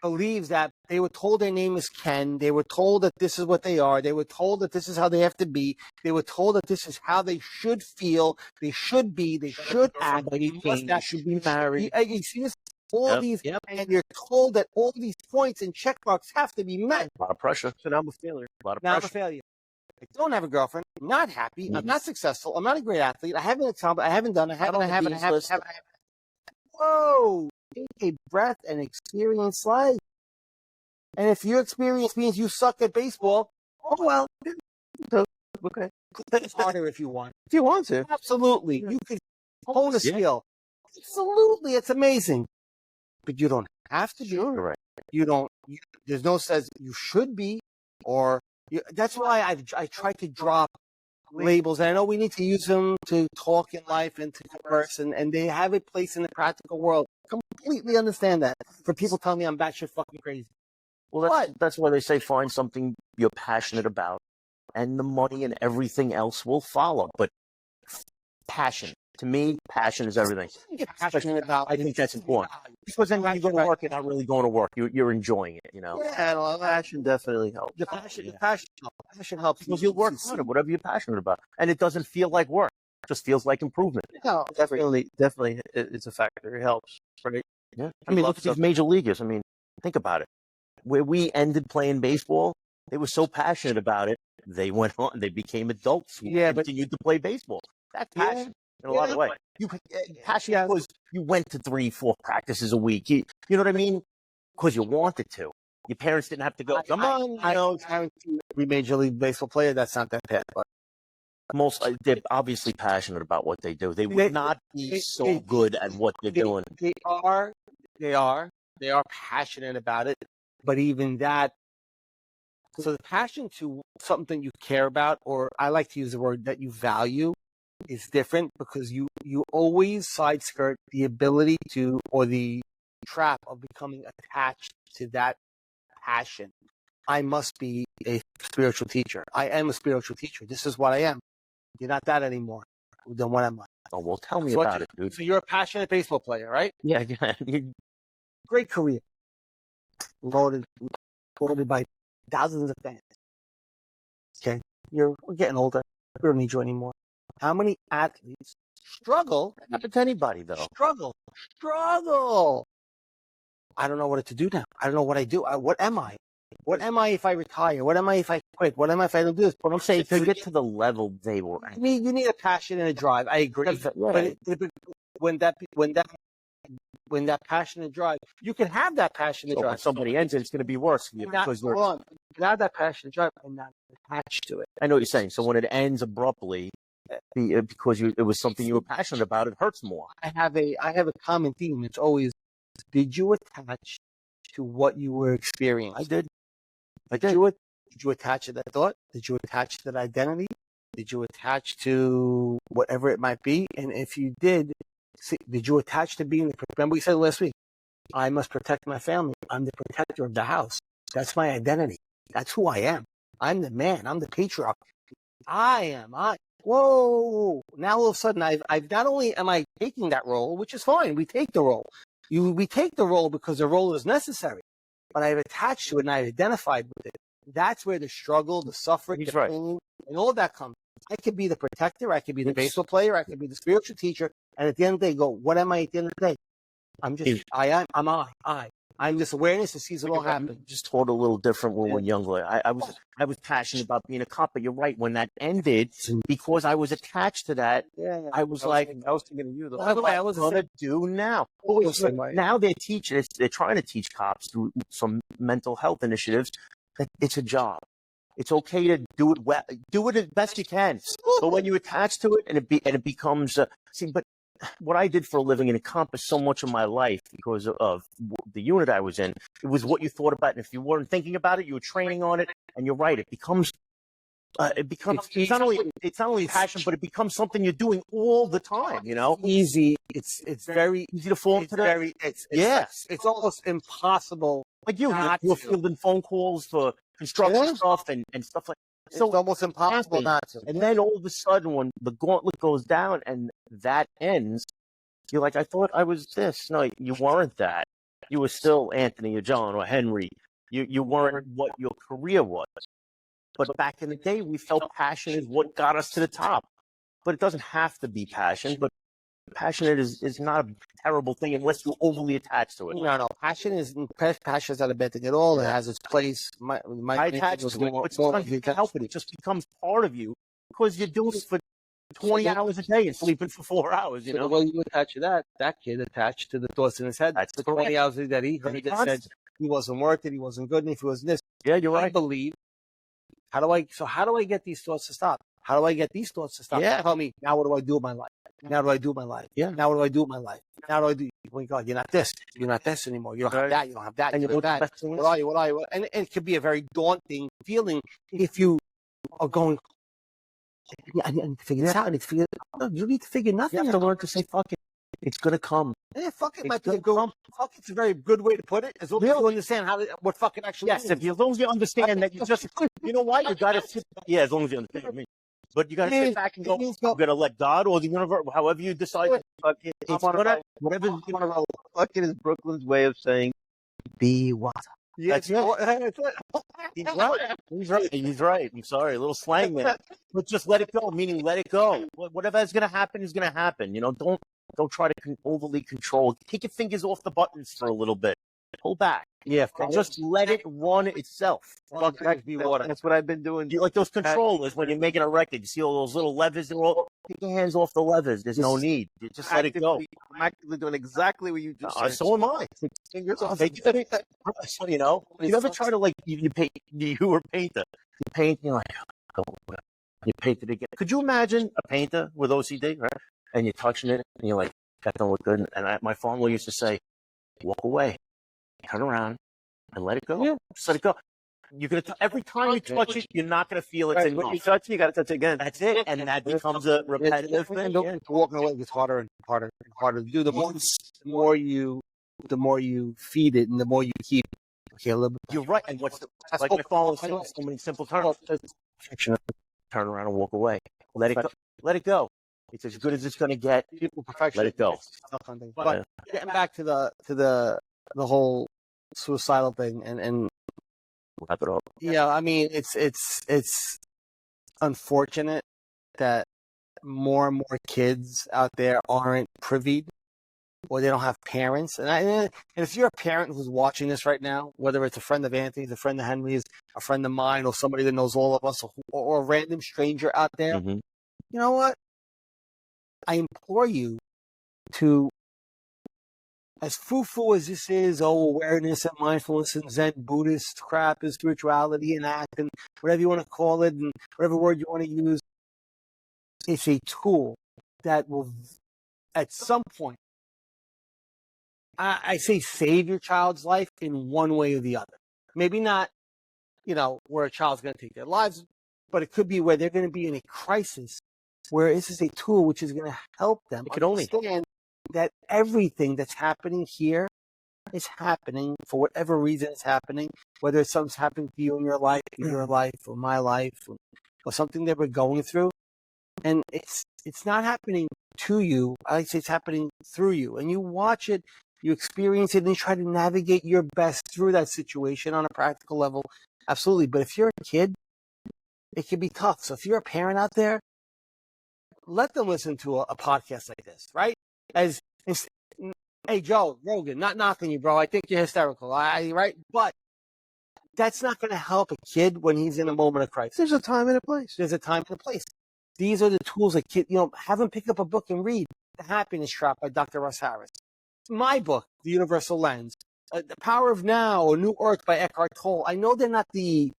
believes that they were told their name is Ken. They were told that this is what they are. They were told that this is how they have to be. They were told that this is how they should feel. They should be. They should act. They should be married. You see this? All these, and you're told that all these points and check marks have to be met. A lot of pressure. So now I'm a failure. Now I'm a failure. I don't have a girlfriend. I'm not happy. I'm not successful. I'm not a great athlete. I haven't accomplished. I haven't done. I haven't. Whoa! Take a breath and experience life. And if your experience means you suck at baseball, oh well. Okay. It's harder if you want. If you want to. Absolutely. You could hone a skill. Absolutely. It's amazing. But you don't have to do it. Right. You don't. There's no says you should be, or that's why I try to drop labels. And I know we need to use them to talk in life and to converse, and they have a place in the practical world. Completely understand that. For people telling me I'm batshit fucking crazy. Well, that's why they say find something you're passionate about, and the money and everything else will follow. But passion, to me, passion is everything. Passionate about. I think that's important, because then when you go to work, you're not really going to work. You're enjoying it, you know. Yeah, passion definitely helps. The passion helps. Because you'll work hard at whatever you're passionate about, and it doesn't feel like work. It just feels like improvement. No, definitely, it's a factor. It helps, right? Yeah. I mean, look at these major leaguers. I mean, think about it. Where we ended playing baseball, they were so passionate about it, they went on. They became adults who continued to play baseball. That's passion in a lot of ways. Passion because you went to 3-4 practices a week. You know what I mean? Because you wanted to. Your parents didn't have to go. Come on, I haven't seen every major league baseball player. That's not that bad. But they're obviously passionate about what they do. They would not be so good at what they're doing. They are passionate about it. But even that, so the passion to something you care about, or I like to use the word that you value, is different, because you always side skirt the ability to, or the trap of becoming attached to that passion. I must be a spiritual teacher. I am a spiritual teacher. This is what I am. You're not that anymore. Then what am I? Oh, well, tell me about it, dude. So you're a passionate baseball player, right? Yeah. Great career. Loaded by thousands of fans. Okay, we're getting older. We don't need you anymore. How many athletes struggle? That happens to anybody, though. Struggle. I don't know what to do now. I don't know what I do. What am I? What am I if I retire? What am I if I quit? What am I if I don't do this? But I'm saying to get to the level they were at. You need a passion and a drive. I agree. But when that passion and drive, you can have that passion and drive. When somebody ends it, it's going to be worse for you because you can have that passion and drive and not attached to it. I know what you're saying. So when it ends abruptly, because it was something you were passionate about, it hurts more. I have a common theme. It's always, did you attach to what you were experiencing? I did. Did you attach to that thought? Did you attach to that identity? Did you attach to whatever it might be? And if you did you attach to being remember we said last week, I must protect my family. I'm the protector of the house. That's my identity. That's who I am. I'm the man. I'm the patriarch. Whoa. Now all of a sudden I've not only am I taking that role, which is fine. We take the role. We take the role because the role is necessary. But I've attached to it and I've identified with it. That's where the struggle, the suffering, the pain, and all that comes. I could be the protector. I could be the baseball player. I could be the spiritual teacher. And at the end of the day, go, what am I at the end of the day? I'm this awareness that sees it all happen. Just taught a little different when we were younger. I was passionate about being a cop, but you're right. When that ended, because I was attached to that, I was thinking of you, though. What I was going to do now. Now they're trying to teach cops through some mental health initiatives that it's a job. It's okay to do it well. Do it as best you can. But when you attach to it and it becomes but what I did for a living, and encompassed so much of my life because of the unit I was in. It was what you thought about, and if you weren't thinking about it, you were training on it. And you're right; it becomes it's not only passion, but it becomes something you're doing all the time. You know, easy. It's very easy to fall into that. It's almost impossible. Like you're fielding phone calls for construction stuff and stuff like. So it's almost impossible not to. And then all of a sudden, when the gauntlet goes down and that ends, You're like, I thought I was this. No, you weren't that. You were still Anthony or John or Henry. You weren't what your career was. But back in the day, we felt passion is what got us to the top. But it doesn't have to be passion. But passionate is not a terrible thing unless you're overly attached to it. No. Passion is not a bad thing at all. It has its place. I attach to it, but sometimes you can't help it. It just becomes part of you because you're doing it for 20 hours a day and sleeping for 4 hours, you know? Well, you attach to that kid attached to the thoughts in his head. That's the 20 hours that he heard that said he wasn't worth it, he wasn't good, and if he wasn't this. Yeah, you're right. I believe. How do I get these thoughts to stop? How do I get these thoughts to stop? Yeah. Tell me, now what do I do with my life? Now do I do my life? Yeah. Now what do I do with my life? Now do I do? Oh my God, you're not this. You're not this anymore. You don't have that. You don't have that. And you don't have that. What are you? What are you? And it could be a very daunting feeling if you are going, I need to figure this out. I need to figure it out. You need to figure nothing out. You have to learn to say, fuck it. It's going to come. Yeah, fuck it might be a good fuck it's a very good way to put it. As long as you understand what fucking actually Yes, means. as long as you understand that you just, you know what? You got to sit, yeah, as long as you understand what I mean. But you got to sit back and go, I'm going to let God or the universe, however you decide. Fucking, whatever fucking is Brooklyn's way of saying, be water. That's it. He's right. He's right. I'm sorry, a little slang there. But just let it go, meaning let it go. Whatever is going to happen is going to happen. You know, don't try to overly control. Take your fingers off the buttons for a little bit. Pull back. Yeah, and just let it run itself. Fuck that, be water. That's what I've been doing. Like those controllers when you're making a record. You see all those little levers? Take your hands off the levers. There's no need. Just let it go. I'm actively doing exactly what you just said. So am I. Fingers off. So, you know, you ever try to, like, you were a painter. You paint, you're like, oh, you paint it again. Could you imagine a painter with OCD, right? And you're touching it, and you're like, that don't look good. And my father used to say, walk away, turn around, and let it go. Yeah. Just let it go. You're gonna every time you touch it, you're not gonna feel it. When you touch it, you gotta touch it again. That's it, and that becomes a repetitive thing. Walking away gets harder and harder and harder to do. The more you feed it, and the more you keep. Okay, a little bit. You're right. And what's like my father said, so many simple terms. Turn around and walk away. Let it go. Let it go. It's as good as it's going to get. Let it go. But getting back to the whole suicidal thing and wrap it up. Yeah, I mean it's unfortunate that more and more kids out there aren't privy or they don't have parents. And if you're a parent who's watching this right now, whether it's a friend of Anthony's, a friend of Henry's, a friend of mine, or somebody that knows all of us, or a random stranger out there, you know what? I implore you to, as foo-foo as this is, awareness and mindfulness and Zen Buddhist crap and spirituality and act and whatever you want to call it and whatever word you want to use, it's a tool that will, at some point, I say save your child's life in one way or the other. Maybe not, where a child's going to take their lives, but it could be where they're going to be in a crisis where this is a tool which is going to help them understand that everything that's happening here is happening for whatever reason it's happening, whether it's something's happening to you in your life, or my life, or something that we're going through. And it's not happening to you. I like to say it's happening through you. And you watch it, you experience it, and you try to navigate your best through that situation on a practical level. Absolutely. But if you're a kid, it can be tough. So if you're a parent out there, let them listen to a podcast like this, right? Hey, Joe Rogan, not knocking you, bro. I think you're hysterical, right? But that's not going to help a kid when he's in a moment of crisis. There's a time and a place. There's a time and a place. These are the tools that kids, have them pick up a book and read The Happiness Trap by Dr. Russ Harris. My book, The Universal Lens. The Power of Now or New Earth by Eckhart Tolle. I know they're not the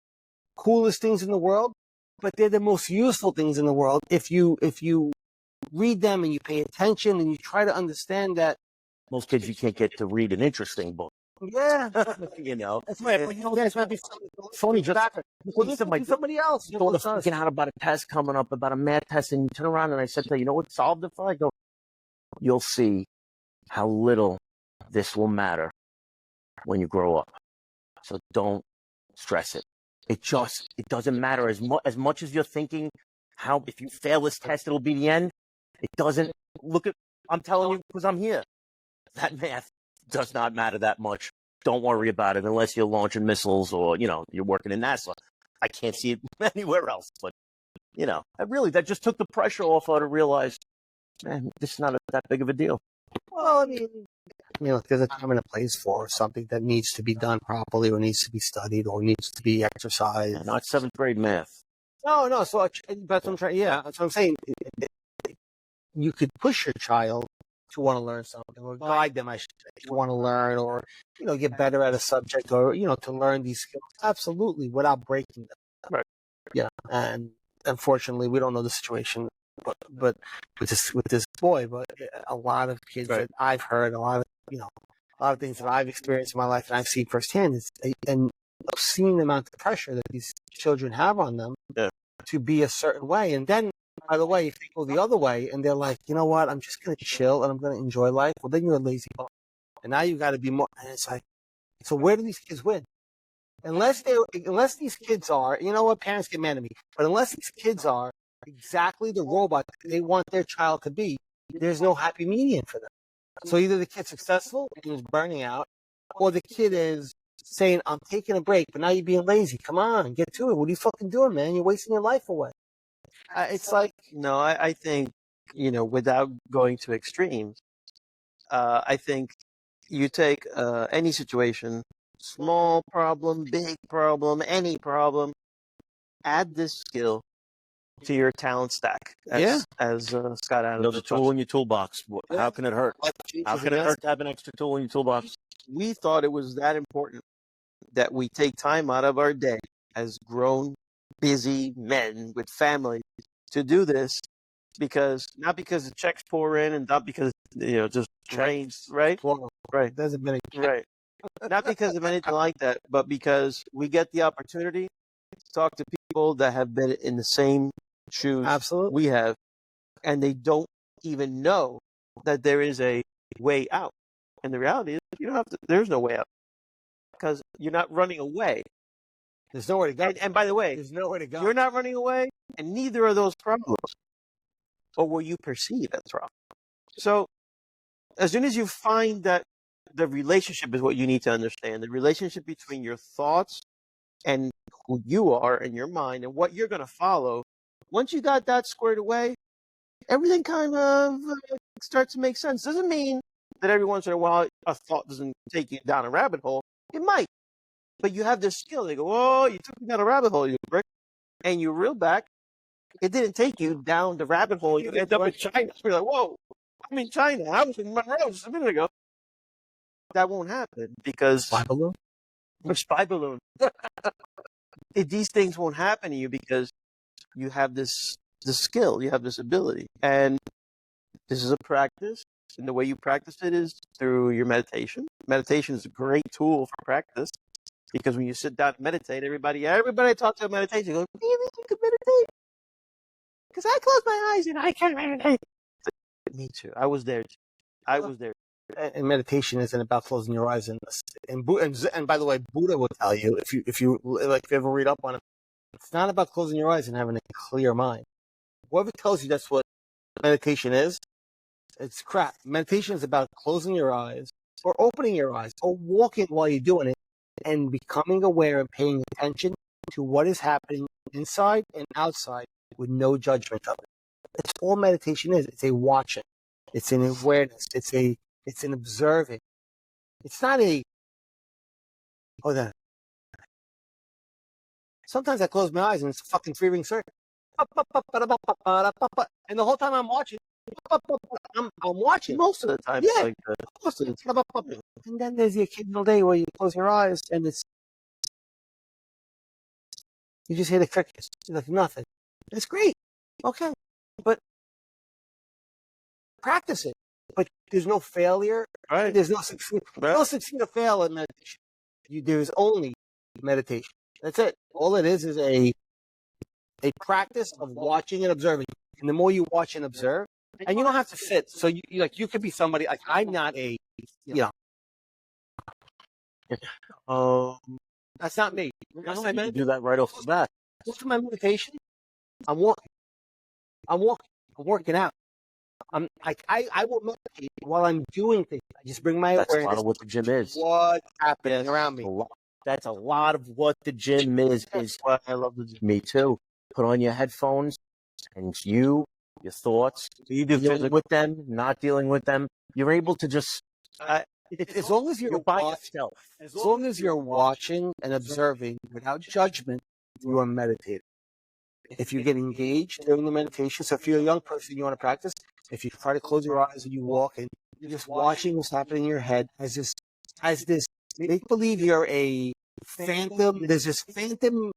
coolest things in the world, but they're the most useful things in the world if you read them and you pay attention and you try to understand that. Most kids, you can't get to read an interesting book. Yeah. That's right. But that's might be funny. Somebody else. Thought of freaking out about a test coming up, about a math test, and you turn around and I said to her, you know what solved it for? I go, you'll see how little this will matter when you grow up. So don't stress it. It doesn't matter as much as you're thinking if you fail this test, it'll be the end. It doesn't. Look at I'm telling you because I'm here. That math does not matter that much. Don't worry about it unless you're launching missiles or, you're working in NASA. I can't see it anywhere else. But, that just took the pressure off her to realize, man, this is not that big of a deal. Well, I mean, there's a time and a place for something that needs to be done properly or needs to be studied or needs to be exercised. Yeah, not seventh grade math. No. So that's what I'm trying. Yeah, that's what I'm saying. You could push your child to want to learn something, or guide them, I should say, to want to learn, or get better at a subject, or to learn these skills. Absolutely, without breaking them. Right. Yeah, and unfortunately, we don't know the situation, but with this boy, but a lot of kids that I've heard, a lot of things that I've experienced in my life and I've seen firsthand, and seeing the amount of pressure that these children have on them to be a certain way, and then. By the way, if they go the other way and they're like, you know what, I'm just going to chill and I'm going to enjoy life, well, then you're a lazy bum. And now you got to be more. And it's like, so where do these kids win? Unless these kids are, parents get mad at me, but unless these kids are exactly the robot they want their child to be, there's no happy medium for them. So either the kid's successful and is burning out, or the kid is saying, I'm taking a break, but now you're being lazy. Come on, get to it. What are you fucking doing, man? You're wasting your life away. It's like, no, I think, without going to extremes, I think you take any situation, small problem, big problem, any problem, add this skill to your talent stack. As Scott Adams. Another tool in your toolbox. How can it hurt? How can it hurt to have an extra tool in your toolbox? We thought it was that important that we take time out of our day as grown, busy men with families to do this, not because the checks pour in and not because just drains, right? Right. Doesn't mean right. Not because of anything like that, but because we get the opportunity to talk to people that have been in the same shoes we have, and they don't even know that there is a way out. And the reality is, you don't have to. There's no way out because you're not running away. There's nowhere to go. And by the way, there's nowhere to go. You're not running away, and neither are those problems, or will you perceive as problems. So, as soon as you find that the relationship is what you need to understand, the relationship between your thoughts and who you are and your mind and what you're going to follow, once you got that squared away, everything kind of starts to make sense. Doesn't mean that every once in a while a thought doesn't take you down a rabbit hole. It might. But you have this skill. They go, oh, you took me down a rabbit hole, you brick. And you reel back. It didn't take you down the rabbit hole. You end up in China. You're like, whoa, I'm in China. I was in Monroe just a minute ago. That won't happen because... Spy balloon? Spy balloon. These things won't happen to you because you have this skill. You have this ability. And this is a practice. And the way you practice it is through your meditation. Meditation is a great tool for practice. Because when you sit down and meditate, everybody I talk to about meditation goes, really, you can meditate? Because I close my eyes and I can meditate. Me too. I was there. I was there. And meditation isn't about closing your eyes. And by the way, Buddha will tell you if you ever read up on it, it's not about closing your eyes and having a clear mind. Whoever tells you that's what meditation is, it's crap. Meditation is about closing your eyes or opening your eyes or walking while you're doing it and becoming aware and paying attention to what is happening inside and outside with no judgment of it. That's all meditation is. It's a watching. It's an awareness. It's an observing. It's not sometimes I close my eyes and it's a fucking three-ring circle. And the whole time I'm watching, I'm watching. Most of the time, yeah. Like most of the time. And then there's the occasional day where you close your eyes and you just hear the crickets. It's like nothing. It's great. Okay. But practice it. But there's no failure. Right. There's no succeed. Right. No succeed or fail in meditation. There's only meditation. That's it. All it is a practice of watching and observing. And the more you watch and observe, and you don't have to fit. So you could be somebody like I'm not that's not me. You do that right off the bat. Most of my meditation, I'm walking. I'm working out. I will meditate while I'm doing things. I just bring my That's a lot awareness of what the gym is. to what's happening around me. That's a lot of what the gym is. Why I love the gym. Me too. Put on your headphones, and your thoughts, You do dealing physical. with them, not dealing with them. You're able to just As long as you're by yourself. as long as you're watching and observing without judgment, you are meditating. If you get engaged during the meditation, so if you're a young person, you want to practice, if you try to close your eyes and you walk and you're just watching what's happening in your head as this make believe you're a phantom. There's this phantom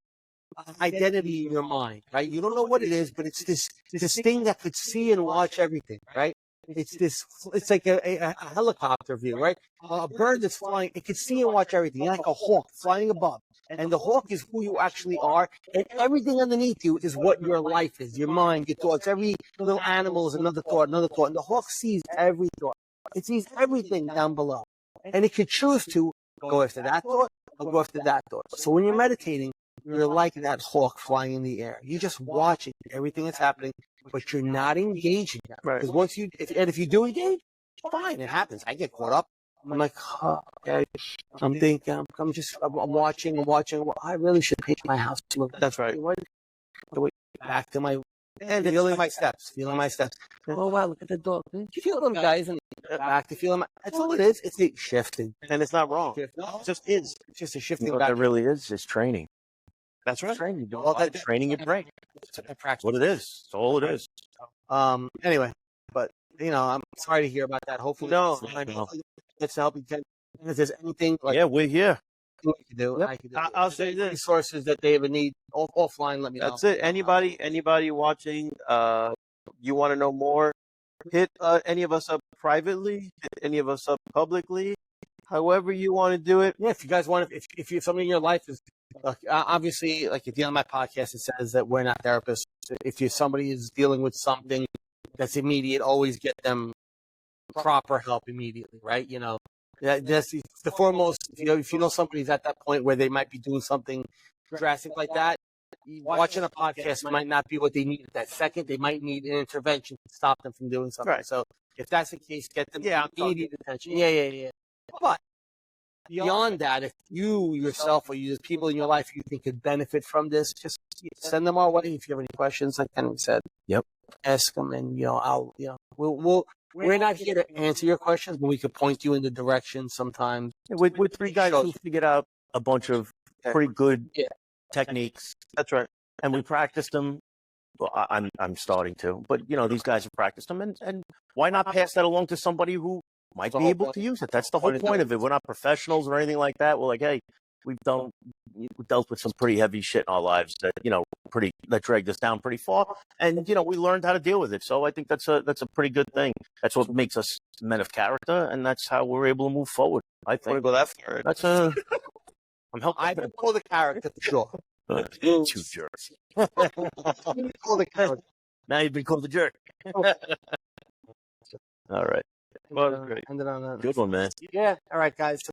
identity in your mind, right? You don't know what it is, but it's this thing that could see and watch everything, right? It's like a helicopter view, right? A bird that's flying, it can see and watch everything, like a hawk flying above. And the hawk is who you actually are, and everything underneath you is what your life is, your mind, your thoughts. Every little animal is another thought, and the hawk sees every thought. It sees everything down below, and it can choose to go after that thought or go after that thought. So when you're meditating, you're like that hawk flying in the air. You're just watching everything that's happening, but you're not engaging. Right. Because once if you do engage, fine, it happens. I get caught up. I'm like, oh, okay. I'm thinking, I'm watching. I really should paint my house. That's right. Back to my, and feeling my steps. Oh, wow, look at the dog. Did you feel them, guys? And back to feeling that's all it is. It's a shifting. And it's not wrong. No, It just is. it's just a shifting What back. that really is training. That's right. Training. Well, that- Training your brain. I practice. What it is. That's all it is. Anyway, but I'm sorry to hear about that. Hopefully, No, it's to help you. If there's anything like Yeah, we're here. you can do, Yep. I can do. I'll say Any this. resources that they ever need offline. Let me know. That's it. Anybody watching, you want to know more, hit any of us up privately, hit any of us up publicly, however you want to do it. Yeah, if you guys want, if you somebody in your life is, obviously, like if you're on my podcast, it says that we're not therapists. If somebody is dealing with something that's immediate, always get them proper help immediately, right? That's the foremost. If you know somebody's at that point where they might be doing something drastic like that, watching a podcast might not be what they need at that second. They might need an intervention to stop them from doing something. Right. So if that's the case, get them Yeah, immediate attention. Yeah. But beyond that, if you yourself or you people in your life you think could benefit from this, just send them our way. If you have any questions, like Henry said, Yep. ask them, and we're not here to answer your questions, but we could point you in the direction sometimes. With three guys who figured out a bunch of pretty good techniques, That's right. and we practiced them. Well, I'm starting to, but these guys have practiced them, and why not pass that along to somebody who might be able to use it? That's the whole point of it. We're not professionals or anything like that. We're like, hey, we've dealt with some pretty heavy shit in our lives that that dragged us down pretty far, and we learned how to deal with it. So I think that's a pretty good thing. That's what makes us men of character, and that's how we're able to move forward. I Want to think go that far? that's I'm helping. I've been called the character for sure. Two jerks. Called the character. Now you've been called a jerk. All right. Well, great. Ended on that. Good one, man. Yeah. All right, guys. So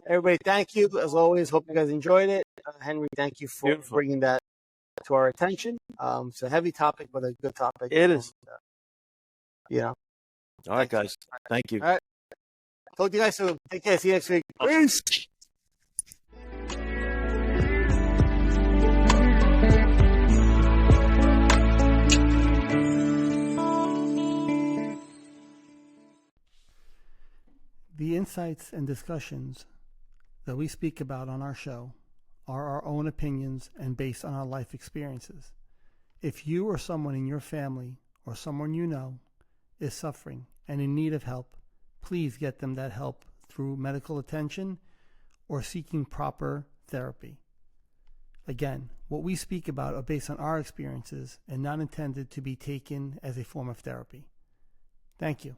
everybody, thank you as always. Hope you guys enjoyed it. Henry, thank you for bringing that to our attention. It's a heavy topic, but a good topic. It is. All right, guys. Thank you. All right. Talk to you guys soon. Take care. See you next week. Peace. The insights and discussions that we speak about on our show are our own opinions and based on our life experiences. If you or someone in your family or someone you know is suffering and in need of help, please get them that help through medical attention or seeking proper therapy. Again, what we speak about are based on our experiences and not intended to be taken as a form of therapy. Thank you.